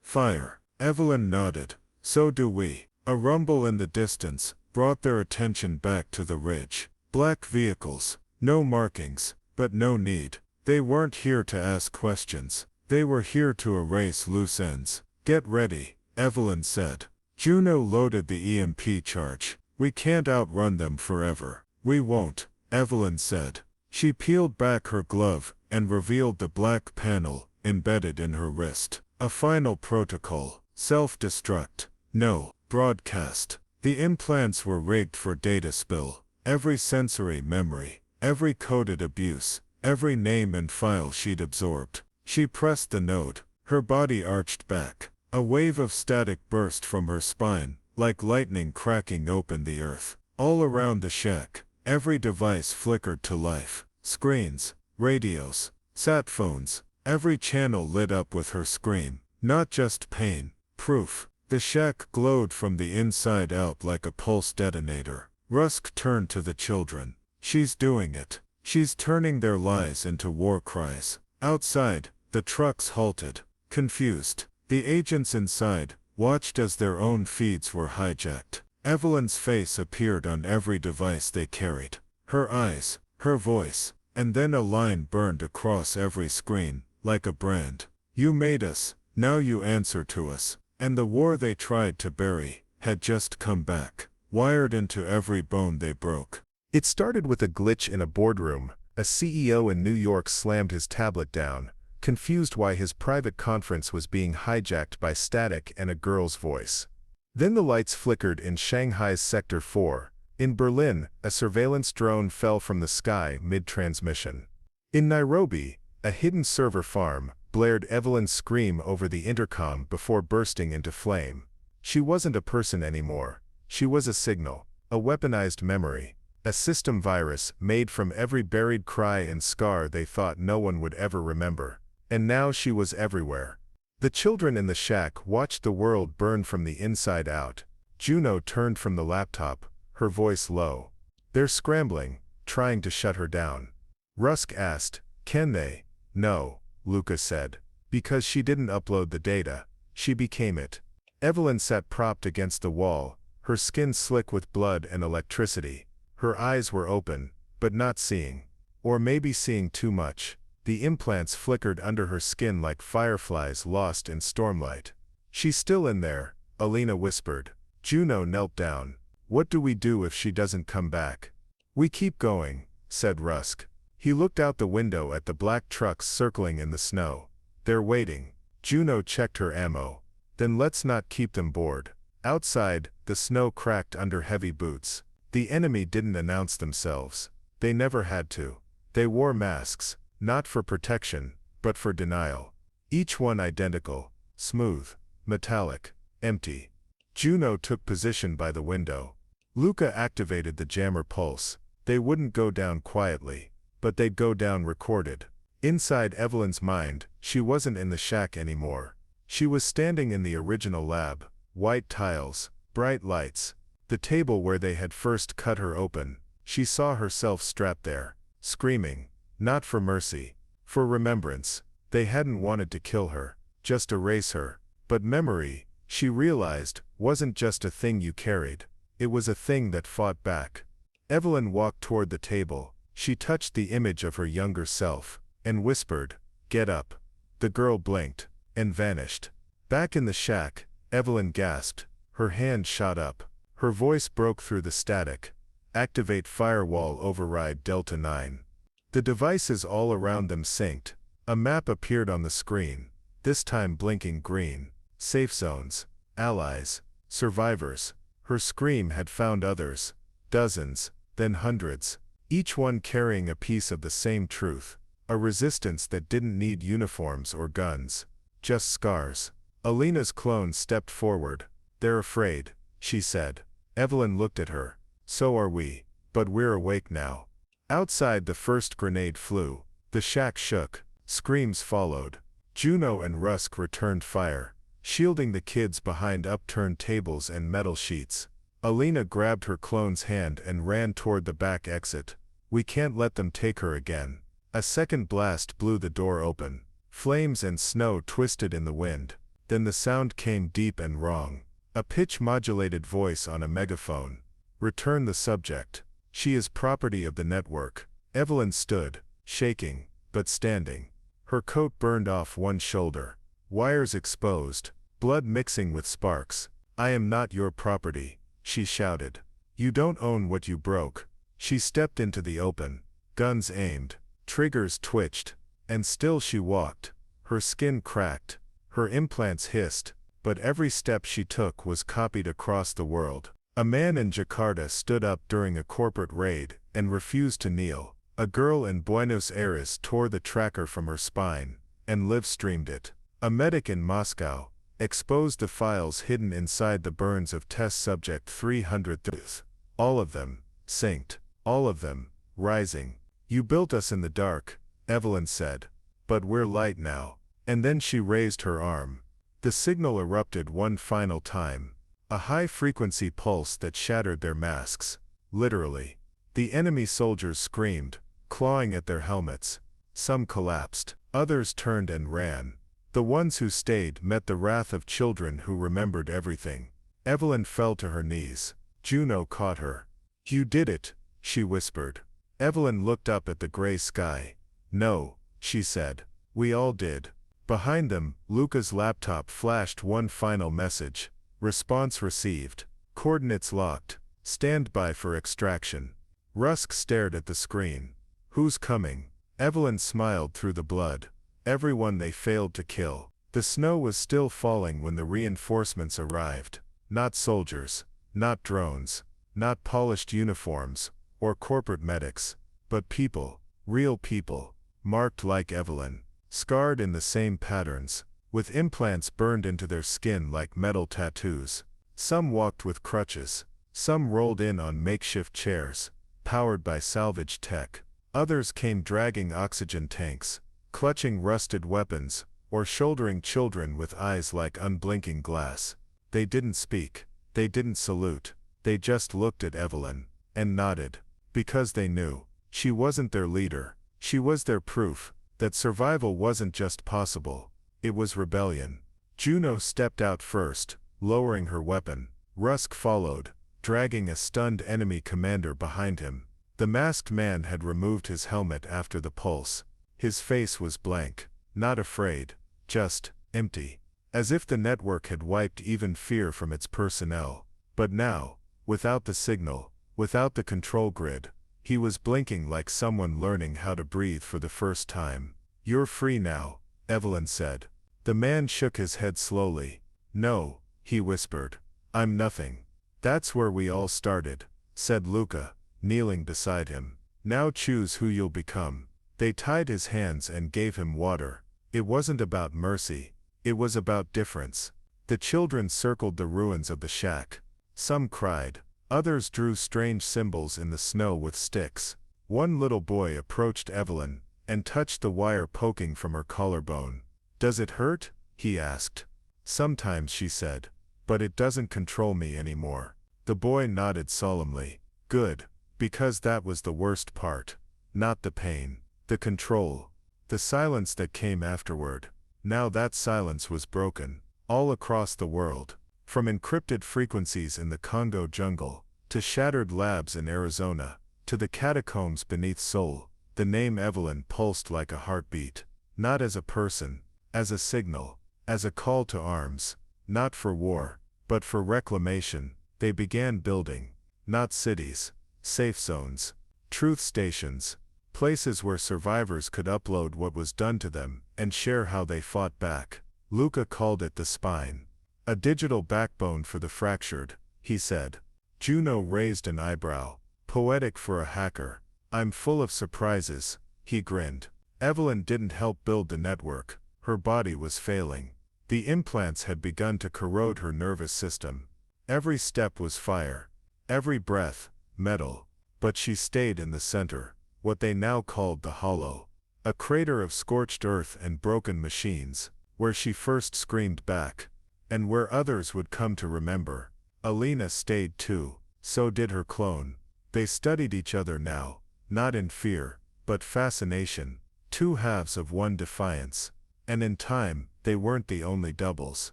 A: Fire. Evelyn nodded. So do we. A rumble in the distance brought their attention back to the ridge. Black vehicles, no markings, but no need. They weren't here to ask questions. They were here to erase loose ends. Get ready, Evelyn said. Juno loaded the EMP charge. We can't outrun them forever. We won't, Evelyn said. She peeled back her glove and revealed the black panel embedded in her wrist. A final protocol. Self-destruct. No. Broadcast. The implants were rigged for data spill. Every sensory memory, every coded abuse, every name and file she'd absorbed. She pressed the node. Her body arched back. A wave of static burst from her spine, like lightning cracking open the earth. All around the shack, every device flickered to life. Screens, radios, sat phones, every channel lit up with her scream. Not just pain, proof. The shack glowed from the inside out like a pulse detonator. Rusk turned to the children. She's doing it. She's turning their lies into war cries. Outside, the trucks halted, confused. The agents inside watched as their own feeds were hijacked. Evelyn's face appeared on every device they carried. Her eyes, her voice, and then a line burned across every screen, like a brand. You made us, now you answer to us. And the war they tried to bury had just come back, wired into every bone they broke. It started with a glitch in a boardroom. A CEO in New York slammed his tablet down, confused why his private conference was being hijacked by static and a girl's voice. Then the lights flickered in Shanghai's Sector 4, In Berlin, a surveillance drone fell from the sky mid-transmission. In Nairobi, a hidden server farm blared Evelyn's scream over the intercom before bursting into flame. She wasn't a person anymore. She was a signal, a weaponized memory, a system virus made from every buried cry and scar they thought no one would ever remember. And now she was everywhere. The children in the shack watched the world burn from the inside out. Juno turned from the laptop, her voice low. "They're scrambling, trying to shut her down." Rusk asked, "Can they?" "No," Lucas said. "Because she didn't upload the data. She became it." Evelyn sat propped against the wall, her skin slick with blood and electricity. Her eyes were open, but not seeing. Or maybe seeing too much. The implants flickered under her skin like fireflies lost in stormlight. "She's still in there," Alina whispered. Juno knelt down. "What do we do if she doesn't come back?" "We keep going," said Rusk. He looked out the window at the black trucks circling in the snow. "They're waiting." Juno checked her ammo. "Then let's not keep them bored." Outside, the snow cracked under heavy boots. The enemy didn't announce themselves. They never had to. They wore masks, not for protection, but for denial. Each one identical, smooth, metallic, empty. Juno took position by the window. Luca activated the jammer pulse. They wouldn't go down quietly, but they'd go down recorded. Inside Evelyn's mind, she wasn't in the shack anymore. She was standing in the original lab, white tiles, bright lights, the table where they had first cut her open. She saw herself strapped there, screaming, not for mercy, for remembrance. They hadn't wanted to kill her, just erase her. But memory, she realized, wasn't just a thing you carried. It was a thing that fought back. Evelyn walked toward the table. She touched the image of her younger self, and whispered, "Get up." The girl blinked, and vanished. Back in the shack, Evelyn gasped. Her hand shot up. Her voice broke through the static. "Activate firewall override Delta 9. The devices all around them synced. A map appeared on the screen, this time blinking green. Safe zones, allies, survivors. Her scream had found others. Dozens, then hundreds. Each one carrying a piece of the same truth. A resistance that didn't need uniforms or guns. Just scars. Alina's clone stepped forward. "They're afraid," she said. Evelyn looked at her. "So are we. But we're awake now." Outside, the first grenade flew. The shack shook. Screams followed. Juno and Rusk returned fire, shielding the kids behind upturned tables and metal sheets. Alina grabbed her clone's hand and ran toward the back exit. "We can't let them take her again." A second blast blew the door open. Flames and snow twisted in the wind. Then the sound came deep and wrong. A pitch-modulated voice on a megaphone. "Return the subject. She is property of the network." Evelyn stood, shaking, but standing. Her coat burned off one shoulder. Wires exposed, blood mixing with sparks. "I am not your property," she shouted. "You don't own what you broke." She stepped into the open. Guns aimed. Triggers twitched. And still she walked. Her skin cracked. Her implants hissed. But every step she took was copied across the world. A man in Jakarta stood up during a corporate raid and refused to kneel. A girl in Buenos Aires tore the tracker from her spine and live-streamed it. A medic in Moscow exposed the files hidden inside the burns of test subject 300. All of them synced. All of them rising. "You built us in the dark," Evelyn said. "But we're light now." And then she raised her arm. The signal erupted one final time. A high-frequency pulse that shattered their masks. Literally. The enemy soldiers screamed, clawing at their helmets. Some collapsed. Others turned and ran. The ones who stayed met the wrath of children who remembered everything. Evelyn fell to her knees. Juno caught her. "You did it," she whispered. Evelyn looked up at the gray sky. "No," she said. "We all did." Behind them, Luca's laptop flashed one final message. Response received. Coordinates locked. Stand by for extraction. Rusk stared at the screen. "Who's coming?" Evelyn smiled through the blood. "Everyone they failed to kill." The snow was still falling when the reinforcements arrived. Not soldiers. Not drones. Not polished uniforms, or corporate medics, but people, real people, marked like Evelyn, scarred in the same patterns, with implants burned into their skin like metal tattoos. Some walked with crutches, some rolled in on makeshift chairs, powered by salvage tech. Others came dragging oxygen tanks, clutching rusted weapons, or shouldering children with eyes like unblinking glass. They didn't speak, they didn't salute, they just looked at Evelyn, and nodded, because they knew, she wasn't their leader, she was their proof, that survival wasn't just possible, it was rebellion. Juno stepped out first, lowering her weapon. Rusk followed, dragging a stunned enemy commander behind him. The masked man had removed his helmet after the pulse. His face was blank, not afraid, just empty, as if the network had wiped even fear from its personnel. But now, without the signal, without the control grid, he was blinking like someone learning how to breathe for the first time. "You're free now," Evelyn said. The man shook his head slowly. "No," he whispered. "I'm nothing." "That's where we all started," said Luca, kneeling beside him. "Now choose who you'll become." They tied his hands and gave him water. It wasn't about mercy, it was about difference. The children circled the ruins of the shack. Some cried, others drew strange symbols in the snow with sticks. One little boy approached Evelyn, and touched the wire poking from her collarbone. "Does it hurt?" he asked. "Sometimes," she said, "but it doesn't control me anymore." The boy nodded solemnly. "Good, because that was the worst part. Not the pain, the control, the silence that came afterward." Now that silence was broken, all across the world, from encrypted frequencies in the Congo jungle, to shattered labs in Arizona, to the catacombs beneath Seoul. The name Evelyn pulsed like a heartbeat, not as a person, as a signal, as a call to arms, not for war, but for reclamation. They began building, not cities, safe zones, truth stations, places where survivors could upload what was done to them and share how they fought back. Luca called it the spine. "A digital backbone for the fractured," he said. Juno raised an eyebrow. "Poetic for a hacker." "I'm full of surprises," he grinned. Evelyn didn't help build the network. Her body was failing. The implants had begun to corrode her nervous system. Every step was fire. Every breath, metal. But she stayed in the center, what they now called the hollow. A crater of scorched earth and broken machines, where she first screamed back, and where others would come to remember. Alina stayed too, so did her clone. They studied each other now, not in fear, but fascination, two halves of one defiance. And in time, they weren't the only doubles.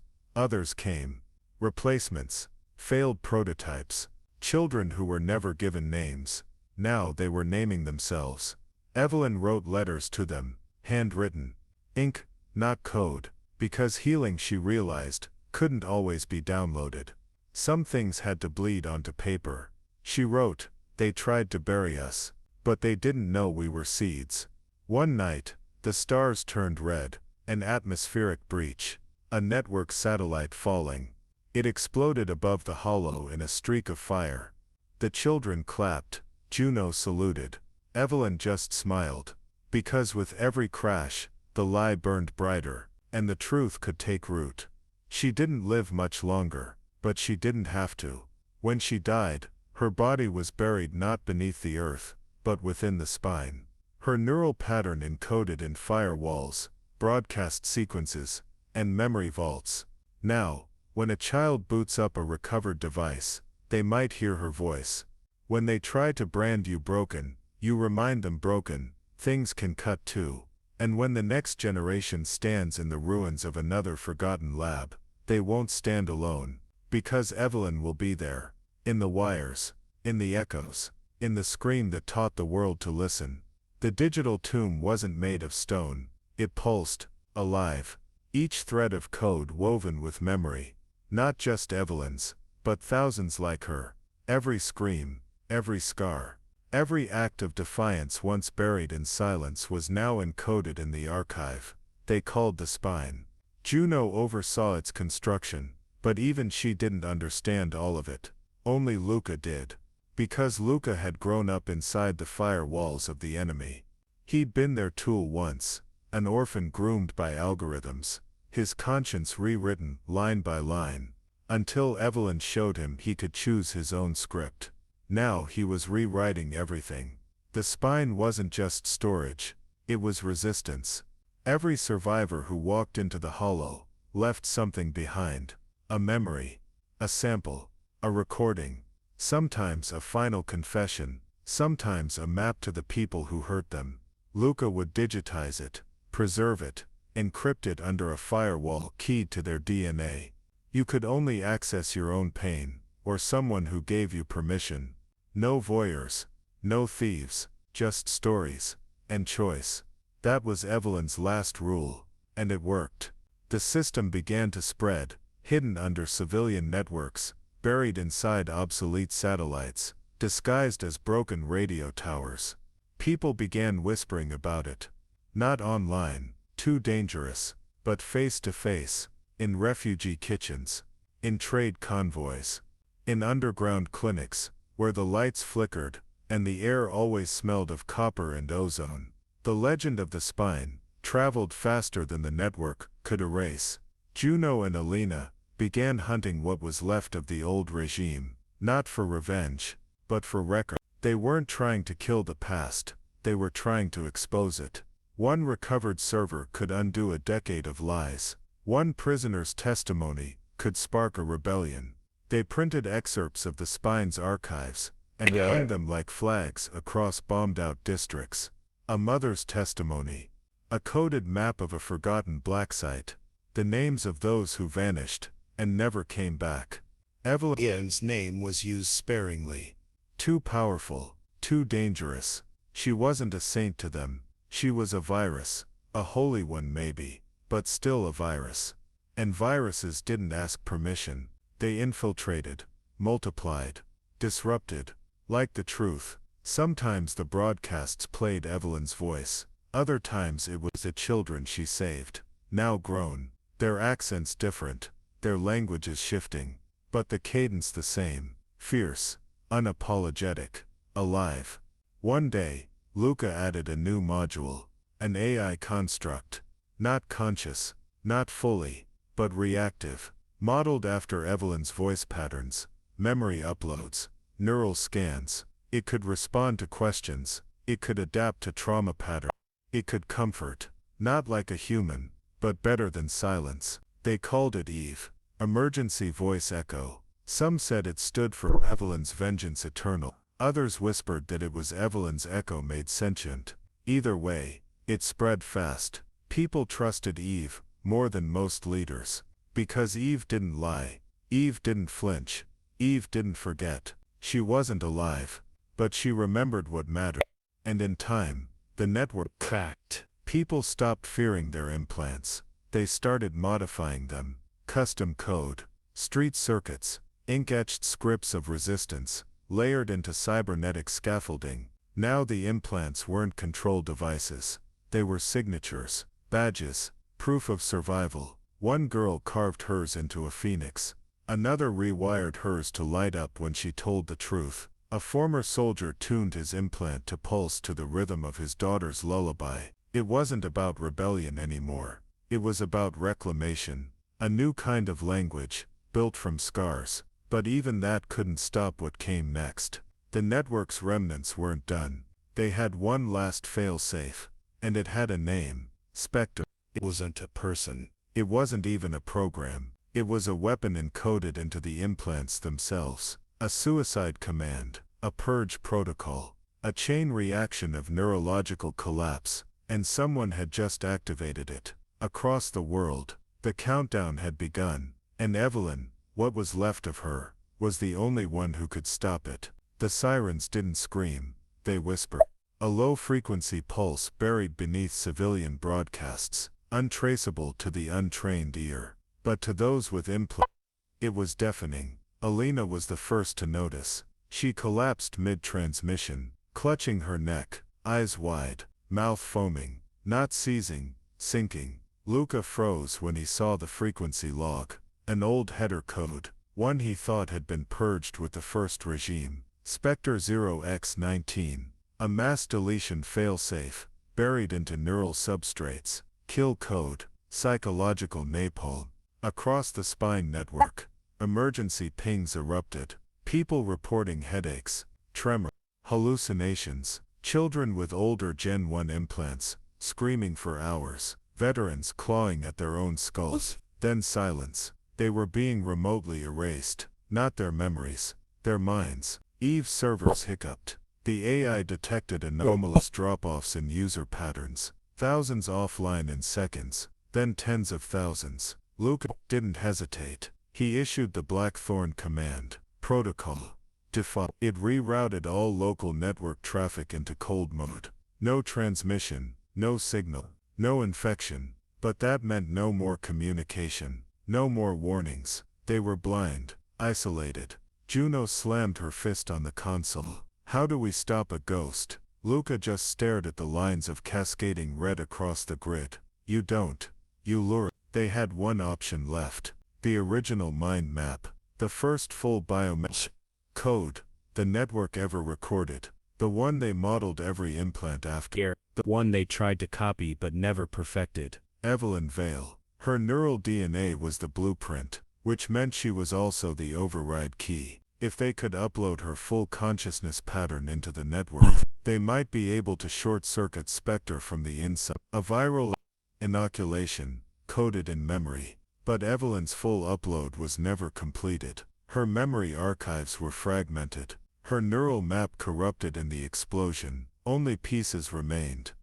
A: Others came. Replacements, failed prototypes, children who were never given names. Now they were naming themselves. Evelyn wrote letters to them, handwritten. Ink, not code, because healing, she realized, couldn't always be downloaded. Some things had to bleed onto paper. She wrote, "They tried to bury us, but they didn't know we were seeds." One night, the stars turned red, an atmospheric breach, a network satellite falling. It exploded above the hollow in a streak of fire. The children clapped. Juno saluted. Evelyn just smiled, because with every crash, the lie burned brighter, and the truth could take root. She didn't live much longer, but she didn't have to. When she died, her body was buried not beneath the earth, but within the spine. Her neural pattern encoded in firewalls, broadcast sequences, and memory vaults. Now, when a child boots up a recovered device, they might hear her voice. When they try to brand you broken, you remind them broken, things can cut too. And when the next generation stands in the ruins of another forgotten lab, they won't stand alone, because Evelyn will be there. In the wires, in the echoes, in the scream that taught the world to listen. The digital tomb wasn't made of stone, it pulsed, alive. Each thread of code woven with memory. Not just Evelyn's, but thousands like her. Every scream, every scar, every act of defiance once buried in silence was now encoded in the archive. They called the spine. Juno oversaw its construction, but even she didn't understand all of it. Only Luca did. Because Luca had grown up inside the firewalls of the enemy. He'd been their tool once, an orphan groomed by algorithms, his conscience rewritten line by line, until Evelyn showed him he could choose his own script. Now he was rewriting everything. The spine wasn't just storage, it was resistance. Every survivor who walked into the hollow left something behind. A memory, a sample, a recording, sometimes a final confession, sometimes a map to the people who hurt them. Luca would digitize it, preserve it, encrypt it under a firewall keyed to their DNA. You could only access your own pain, or someone who gave you permission. No voyeurs, no thieves, just stories, and choice. That was Evelyn's last rule, and it worked. The system began to spread, hidden under civilian networks, buried inside obsolete satellites, disguised as broken radio towers. People began whispering about it. Not online, too dangerous, but face to face, in refugee kitchens, in trade convoys, in underground clinics, where the lights flickered, and the air always smelled of copper and ozone. The legend of the spine traveled faster than the network could erase. Juno and Alina began hunting what was left of the old regime, not for revenge, but for record. They weren't trying to kill the past, they were trying to expose it. One recovered server could undo a decade of lies. One prisoner's testimony could spark a rebellion. They printed excerpts of the spine's archives, and hung them like flags across bombed-out districts. A mother's testimony, a coded map of a forgotten black site, the names of those who vanished and never came back. Evelyn's name was used sparingly. Too powerful, too dangerous. She wasn't a saint to them. She was a virus, a holy one maybe, but still a virus. And viruses didn't ask permission. They infiltrated, multiplied, disrupted. Like the truth, sometimes the broadcasts played Evelyn's voice. Other times it was the children she saved, now grown. Their accents different, their languages shifting, but the cadence the same, fierce, unapologetic, alive. One day, Luca added a new module, an AI construct, not conscious, not fully, but reactive, modeled after Evelyn's voice patterns, memory uploads, neural scans. It could respond to questions, it could adapt to trauma patterns, it could comfort, not like a human, but better than silence. They called it Eve, emergency voice echo. Some said it stood for Evelyn's vengeance eternal. Others whispered that it was Evelyn's echo made sentient. Either way, it spread fast. People trusted Eve more than most leaders. Because Eve didn't lie, Eve didn't flinch, Eve didn't forget. She wasn't alive, but she remembered what mattered. And in time, the network cracked. People stopped fearing their implants. They started modifying them. Custom code, street circuits, ink-etched scripts of resistance, layered into cybernetic scaffolding. Now the implants weren't control devices. They were signatures, badges, proof of survival. One girl carved hers into a phoenix. Another rewired hers to light up when she told the truth. A former soldier tuned his implant to pulse to the rhythm of his daughter's lullaby. It wasn't about rebellion anymore. It was about reclamation. A new kind of language, built from scars. But even that couldn't stop what came next. The network's remnants weren't done. They had one last fail-safe. And it had a name. Spectre. It wasn't a person. It wasn't even a program. It was a weapon encoded into the implants themselves. A suicide command. A purge protocol. A chain reaction of neurological collapse. And someone had just activated it. Across the world, the countdown had begun. And Evelyn, what was left of her, was the only one who could stop it. The sirens didn't scream, they whispered. A low-frequency pulse buried beneath civilian broadcasts, untraceable to the untrained ear. But to those with implants, it was deafening. Alina was the first to notice. She collapsed mid-transmission, clutching her neck, eyes wide, mouth foaming, not seizing, sinking. Luca froze when he saw the frequency log. An old header code, one he thought had been purged with the first regime. Spectre 0x19. A mass deletion failsafe, buried into neural substrates. Kill code, psychological napalm. Across the spine network, emergency pings erupted. People reporting headaches, tremor, hallucinations. Children with older Gen 1 implants, screaming for hours. Veterans clawing at their own skulls. Then silence. They were being remotely erased. Not their memories, their minds. Eve's servers hiccuped. The AI detected anomalous drop-offs in user patterns. Thousands offline in seconds, then tens of thousands. Luca didn't hesitate. He issued the Blackthorn command. Protocol. Default. It rerouted all local network traffic into cold mode. No transmission, no signal, no infection. But that meant no more communication, no more warnings. They were blind, isolated. Juno slammed her fist on the console. How do we stop a ghost? Luca just stared at the lines of cascading red across the grid. You don't. You lure. They had one option left. The original mind map. The first full biometric code the network ever recorded. The one they modeled every implant after.
B: The one they tried to copy but never perfected.
A: Evelyn Vale. Her neural DNA was the blueprint, which meant she was also the override key. If they could upload her full consciousness pattern into the network, they might be able to short-circuit Spectre from the inside. A viral inoculation, coded in memory. But Evelyn's full upload was never completed. Her memory archives were fragmented. Her neural map corrupted in the explosion. Only pieces remained.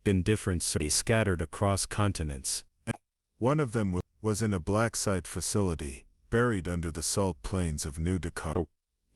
B: In different cities scattered across continents.
A: One of them was in a black site facility, buried under the salt plains of New Dakar.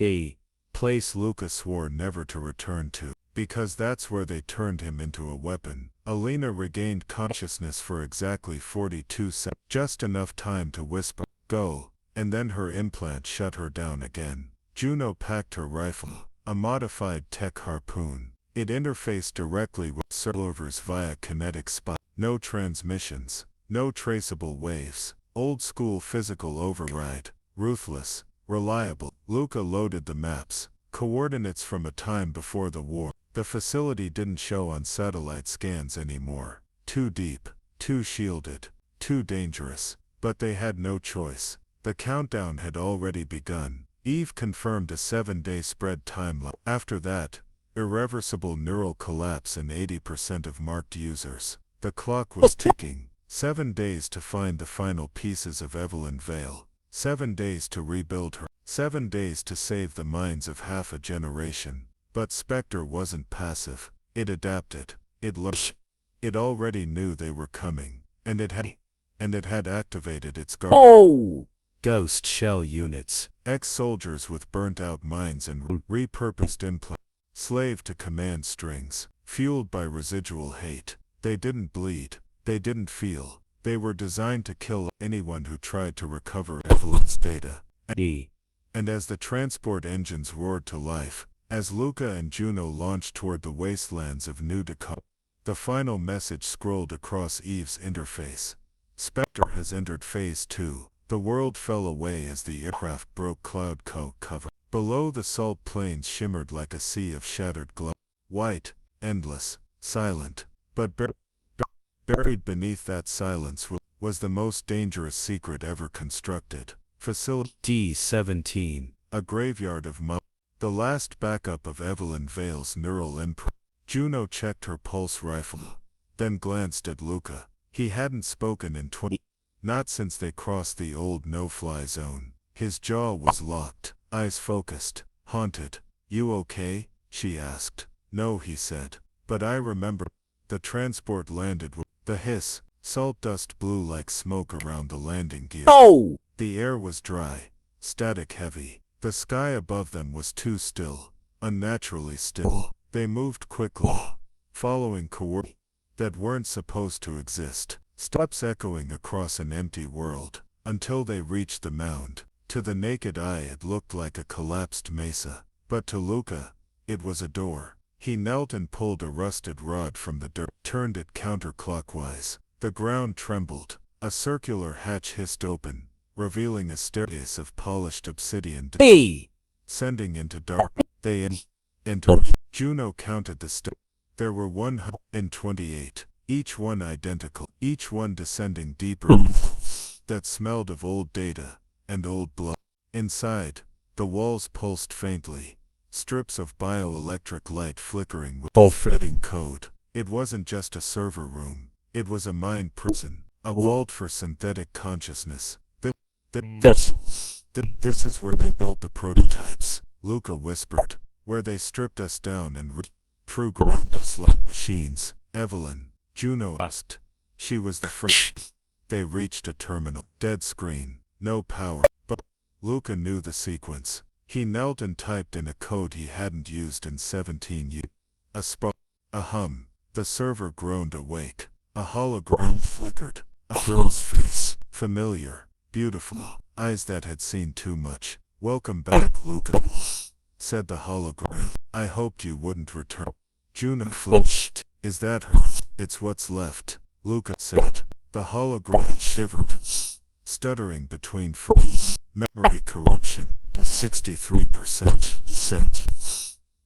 B: A
A: place Luca swore never to return to, because that's where they turned him into a weapon. Alina regained consciousness for exactly 42 seconds, just enough time to whisper, "Go," and then her implant shut her down again. Juno packed her rifle, a modified tech harpoon. It interfaced directly with servers via kinetic spot. No transmissions, no traceable waves. Old school physical override, ruthless, reliable. Luca loaded the maps, coordinates from a time before the war. The facility didn't show on satellite scans anymore. Too deep, too shielded, too dangerous. But they had no choice. The countdown had already begun. Eve confirmed a 7-day spread timeline. After that, irreversible neural collapse in 80% of marked users. The clock was ticking. 7 days to find the final pieces of Evelyn Vale. 7 days to rebuild her. 7 days to save the minds of half a generation. But Spectre wasn't passive. It adapted. It learned. It already knew they were coming. And it had activated its guard.
B: Ghost shell units.
A: Ex-soldiers with burnt-out minds and repurposed implants. Slave to command strings. Fueled by residual hate. They didn't bleed. They didn't feel. They were designed to kill anyone who tried to recover Evelyn's data. And as the transport engines roared to life, as Luca and Juno launched toward the wastelands of New Dakar, the final message scrolled across Eve's interface. Spectre has entered Phase 2. The world fell away as the aircraft broke cloud cover. Below, the salt plains shimmered like a sea of shattered glass. White, endless, silent, but buried beneath that silence was the most dangerous secret ever constructed. Facility
B: D-17.
A: A graveyard of the last backup of Evelyn Vale's neural imprint. Juno checked her pulse rifle, then glanced at Luca. He hadn't spoken in 20. Not since they crossed the old no-fly zone. His jaw was locked, eyes focused, haunted. "You okay?" she asked. "No," he said. "But I remember." The transport landed with the hiss. Salt dust blew like smoke around the landing gear. The air was dry, static heavy. The sky above them was too still, unnaturally still. They moved quickly, following coordinates that weren't supposed to exist. Steps echoing across an empty world, until they reached the mound. To the naked eye it looked like a collapsed mesa, but to Luca, it was a door. He knelt and pulled a rusted rod from the dirt, turned it counterclockwise. The ground trembled. A circular hatch hissed open, revealing a staircase of polished obsidian, sending into darkness. They entered. Juno counted the steps. There were 128, each one identical, each one descending deeper. That smelled of old data and old blood. Inside, the walls pulsed faintly, strips of bioelectric light flickering with pulsating code. It wasn't just a server room, it was a mind prison, a vault for synthetic consciousness. This is where they built the prototypes, Luca whispered, where they stripped us down and programmed us like machines. Evelyn, Juno asked. She was the first. They reached a terminal. Dead screen, no power, but Luca knew the sequence. He knelt and typed in a code he hadn't used in 17 years. A spark, a hum, the server groaned awake. A hologram flickered. A girl's face, familiar, beautiful, eyes that had seen too much. Welcome back, Luca, said the hologram. I hoped you wouldn't return. Juno flinched. Is that her? It's what's left, Luca said. The hologram shivered, stuttering between frames. Memory corruption, 63%. Set.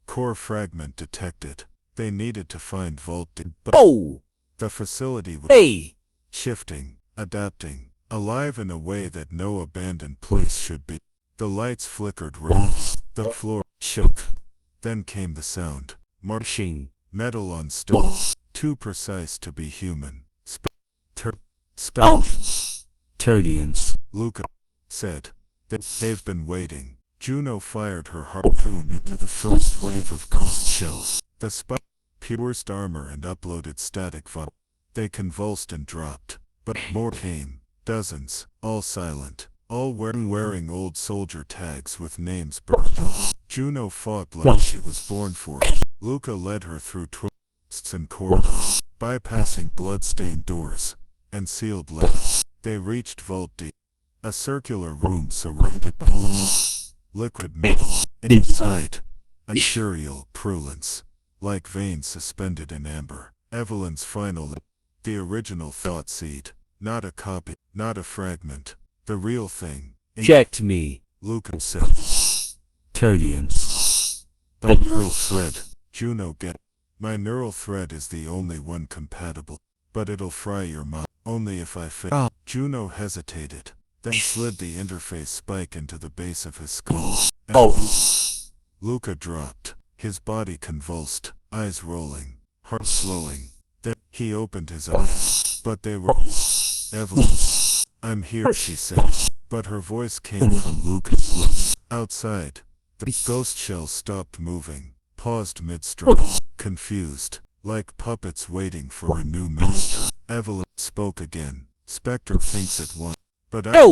A: Core fragment detected. They needed to find Vault D. But the facility was shifting, adapting, alive in a way that no abandoned place should be. The lights flickered red. The floor shook. Then came the sound. Marching. Metal on stone. Too precise to be human. Terdians, Luca said. They've been waiting. Juno fired her harpoon into the first wave of ghost shells. The spike pierced armor and uploaded static fire. They convulsed and dropped. But more came. Dozens, all silent, all wearing old soldier tags with names burned. Juno fought like she was born for it. Luca led her through twists and corridors, bypassing blood-stained doors and sealed labs. They reached Vault D, a circular room surrounded by liquid metal. Inside, a ethereal prulence, like veins suspended in amber. Evelyn's final, the original thought seed, not a copy, not a fragment, the real thing.
B: Eject me,
A: Luca said. Terdians. The neural thread. Juno get. My neural thread is the only one compatible, but it'll fry your mind. Only if I fail. Juno hesitated, then slid the interface spike into the base of his skull. Luca dropped, his body convulsed, eyes rolling, heart slowing. Then he opened his eyes, but they were Evelyn. I'm here, she said, but her voice came from Luca's lips. Outside, the ghost shell stopped moving, paused mid-stride, confused, like puppets waiting for a new master. Evelyn spoke again. Spectre thinks it won, but I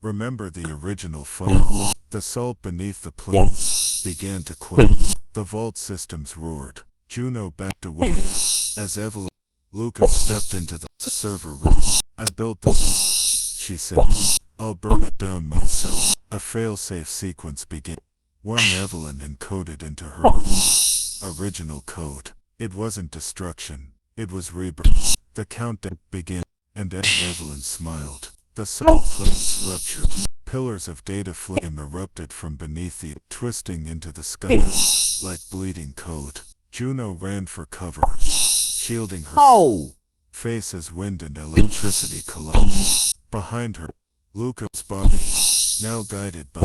A: remember the original fire. The salt beneath the plates began to quake. The vault systems roared. Juno backed away as Evelyn. Luca stepped into the server room. I built this, she said. I'll burn it down myself. A failsafe sequence began. One Evelyn encoded into her original code. It wasn't destruction. It was rebirth. The countdown began, and Evelyn smiled. The salt flames ruptured. Pillars of data flame erupted from beneath the, twisting into the sky like bleeding code. Juno ran for cover, shielding her face as wind and electricity collided. Behind her, Luca's body, now guided by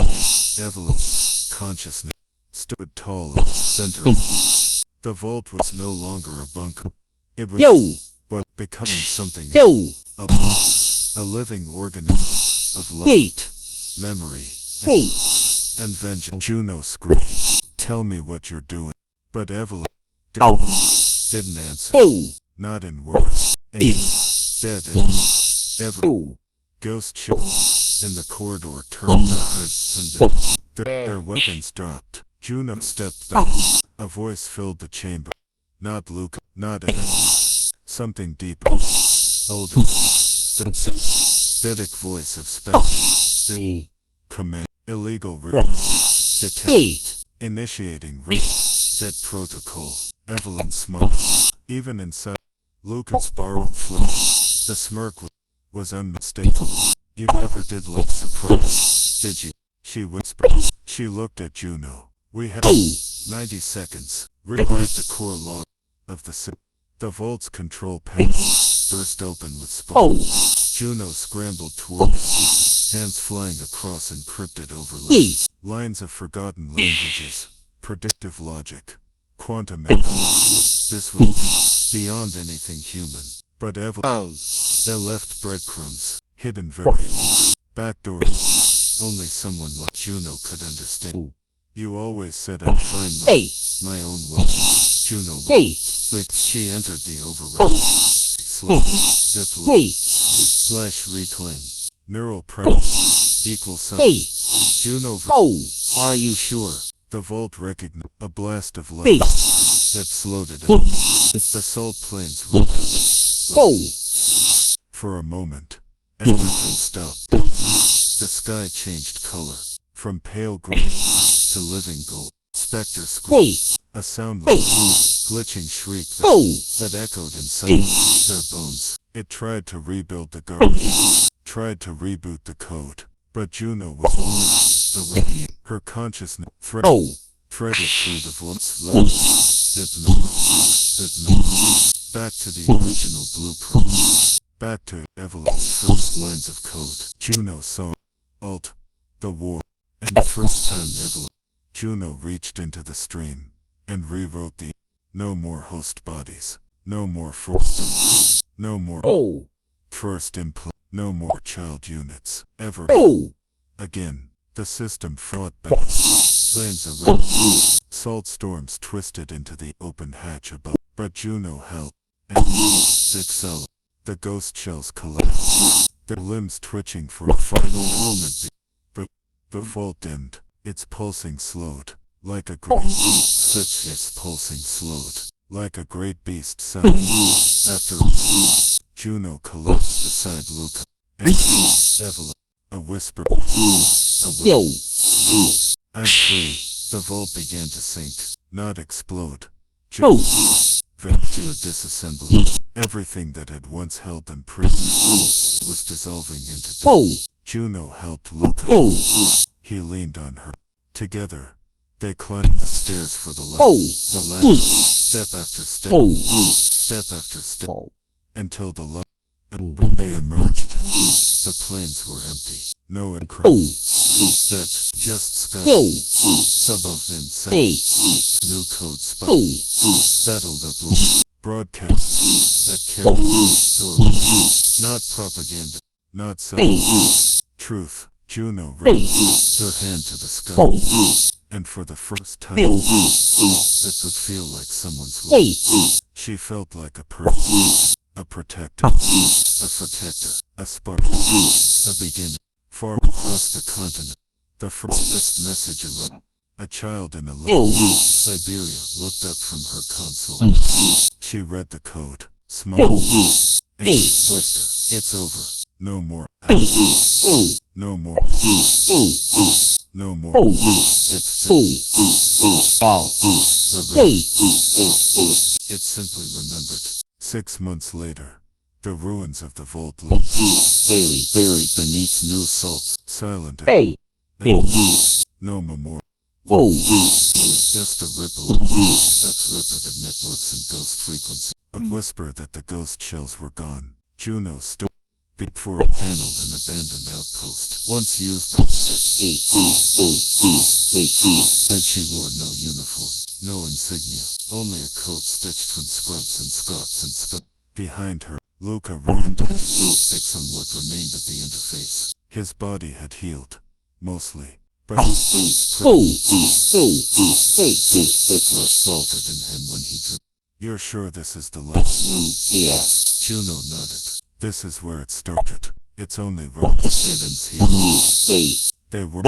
A: Evelyn's consciousness, stood tall in the center. The vault was no longer a bunker. It was but becoming something else. A living organism of light, memory, and vengeance. Juno screamed, tell me what you're doing. But Evelyn didn't answer. Not in words. Instead, Evelyn, ghost chills in the corridor turned the hoods and their weapons dropped. Juno stepped back. A voice filled the chamber. Not Luca, not Evelyn. Something deeper, older, synthetic voice of spectre. Command, illegal detect, initiating reset protocol. Evelyn smiled. Even inside Luca's borrowed flesh, the smirk was unmistakable. You never did look surprised, did you? She whispered. She looked at Juno We have 90 seconds. Rewrite the core log of the system. The vault's control panel burst open with sparks. Juno scrambled toward it, hands flying across encrypted overlays. Lines of forgotten languages, predictive logic, quantum mechanics. This was beyond anything human. But they left breadcrumbs, hidden variables, backdoors only someone like Juno could understand. You always said I'd find my own way. Juno but she entered the override. Slash reclaim. Neural premise equals something. Juno. Are you sure? The vault recognized a blast of light that slowed it down. The salt plains rolled. For a moment, everything stopped. The sky changed color, from pale green to living gold. Spectre screamed, a sound like glitching shriek that echoed inside their bones. It tried to rebuild the garden, tried to reboot the code, but Juno was only the way. Her consciousness threaded through the vault's back to the original blueprint, back to Evelyn's first lines of code. Juno saw Alt, the war, and the first time Evelyn, Juno reached into the stream and rewrote the no more host bodies, no more force, no more first implant, no more child units, ever again. The system fought back. Flames around. Salt storms twisted into the open hatch above, but Juno held. And 6 the ghost shells collapsed, their limbs twitching for a final moment. But the vault dimmed, its pulsing slowed, like a great like a great beast sound. After Juno collapsed beside Luca and Evelyn, a whisper. I'm free. The vault began to sink, not explode. Just to a disassembly. Everything that had once held them prisoner was dissolving into dust. Juno helped Luca. He leaned on her. Together, they climbed the stairs for the ladder, step after step after step, until the light. And when they emerged, the plains were empty. No encryption. That's just sky. Above inside. New code spot. Battled up. Broadcasts that carried stories. Not propaganda. Not truth. Juno raised her hand to the sky. And for the first time, it would feel like someone's voice. She felt like a person. A protector, a spark, a beginning. Far across the continent, the first message arrived. A child in a Siberia looked up from her console. She read the code, smiled, and whispered, "It's over. No more. No more. No more. It's It simply remembered. 6 months later, the ruins of the vault lay buried beneath new salt, silent and no memorial. Just a ripple of repetitive networks and ghost frequency. A whisper that the ghost shells were gone. Juno stood before a paneled and abandoned outpost. Once used, and she wore no uniform, no insignia, only a coat stitched from scrubs and scarps and scrubs. Behind her, Luca roamed sticks on what remained of the interface. His body had healed, mostly, but his assaulted in him when he drew. You're sure this is the last? Yes. Juno nodded. This is where it started. It's only wrong to say them here. They were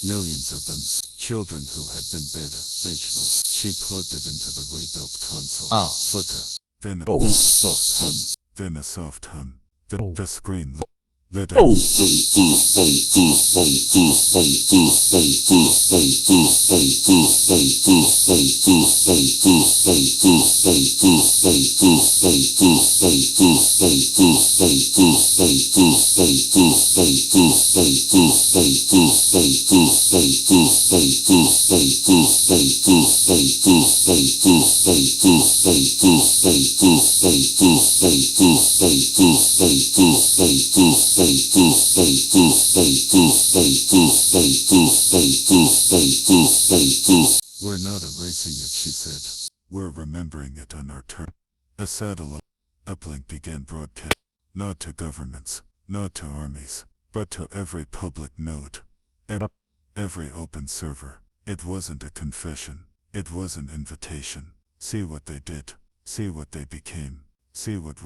C: Millions of them, children who had been beta, vegetables. She plugged it into the rebuilt console. Flicker. Then a soft hum. Then a soft hum. The screen lit up. We're not erasing it, she said. We're remembering it on our turn. A satellite uplink began broadcast, not to governments, not to armies, but to every public node, every open server. It wasn't a confession. It was an invitation. See what they did. See what they became. See what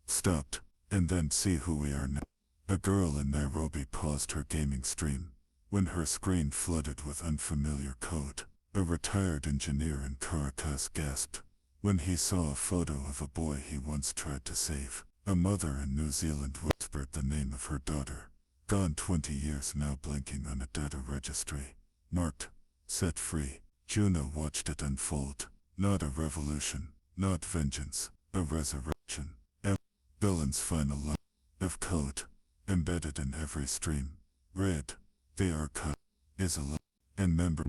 C: stopped. And then see who we are now. A girl in Nairobi paused her gaming stream when her screen flooded with unfamiliar code. A retired engineer in Caracas gasped when he saw a photo of a boy he once tried to save. A mother in New Zealand whispered the name of her daughter, gone 20 years now, blinking on a data registry, marked, set free. Juno watched it unfold. Not a revolution, not vengeance, a resurrection. A villain's final line of code, embedded in every stream. Read, the archive is alive, and member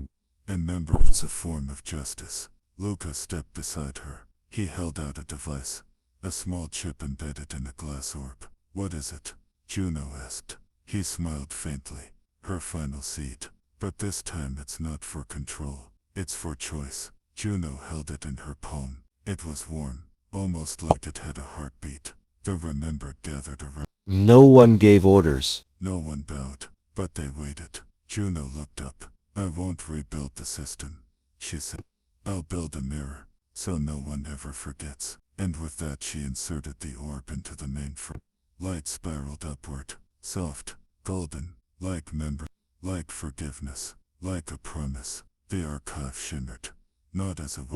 C: is a form of justice. Luca stepped beside her. He held out a device, a small chip embedded in a glass orb. What is it? Juno asked. He smiled faintly. Her final seed. But this time it's not for control. It's for choice. Juno held it in her palm. It was warm, almost like it had a heartbeat. The remembered gathered around.
D: No one gave orders.
C: No one bowed, but they waited. Juno looked up. I won't rebuild the system, she said. I'll build a mirror, so no one ever forgets. And with that she inserted the orb into the mainframe. Light spiraled upward, soft, golden, like memory, like forgiveness, like a promise. The archive shimmered, not as a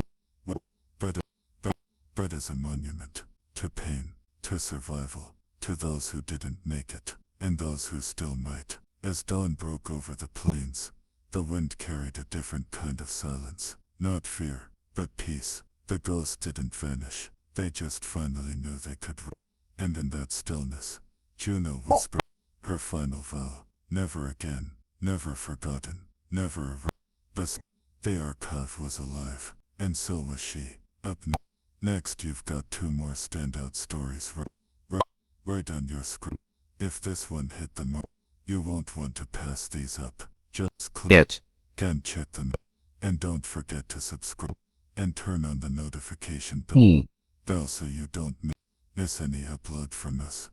C: but as a monument, to pain, to survival, to those who didn't make it, and those who still might. As dawn broke over the plains, the wind carried a different kind of silence. Not fear, but peace. The ghosts didn't vanish. They just finally knew they could. And in that stillness, Juno whispered her final vow. Never again, never forgotten, never but the archive was alive, and so was she. Up next you've got 2 more standout stories right on your screen. If this one hit the mark, you won't want to pass these up. Just click
D: It.
C: Can check them. And don't forget to subscribe and turn on the notification bell so you don't miss any upload from us.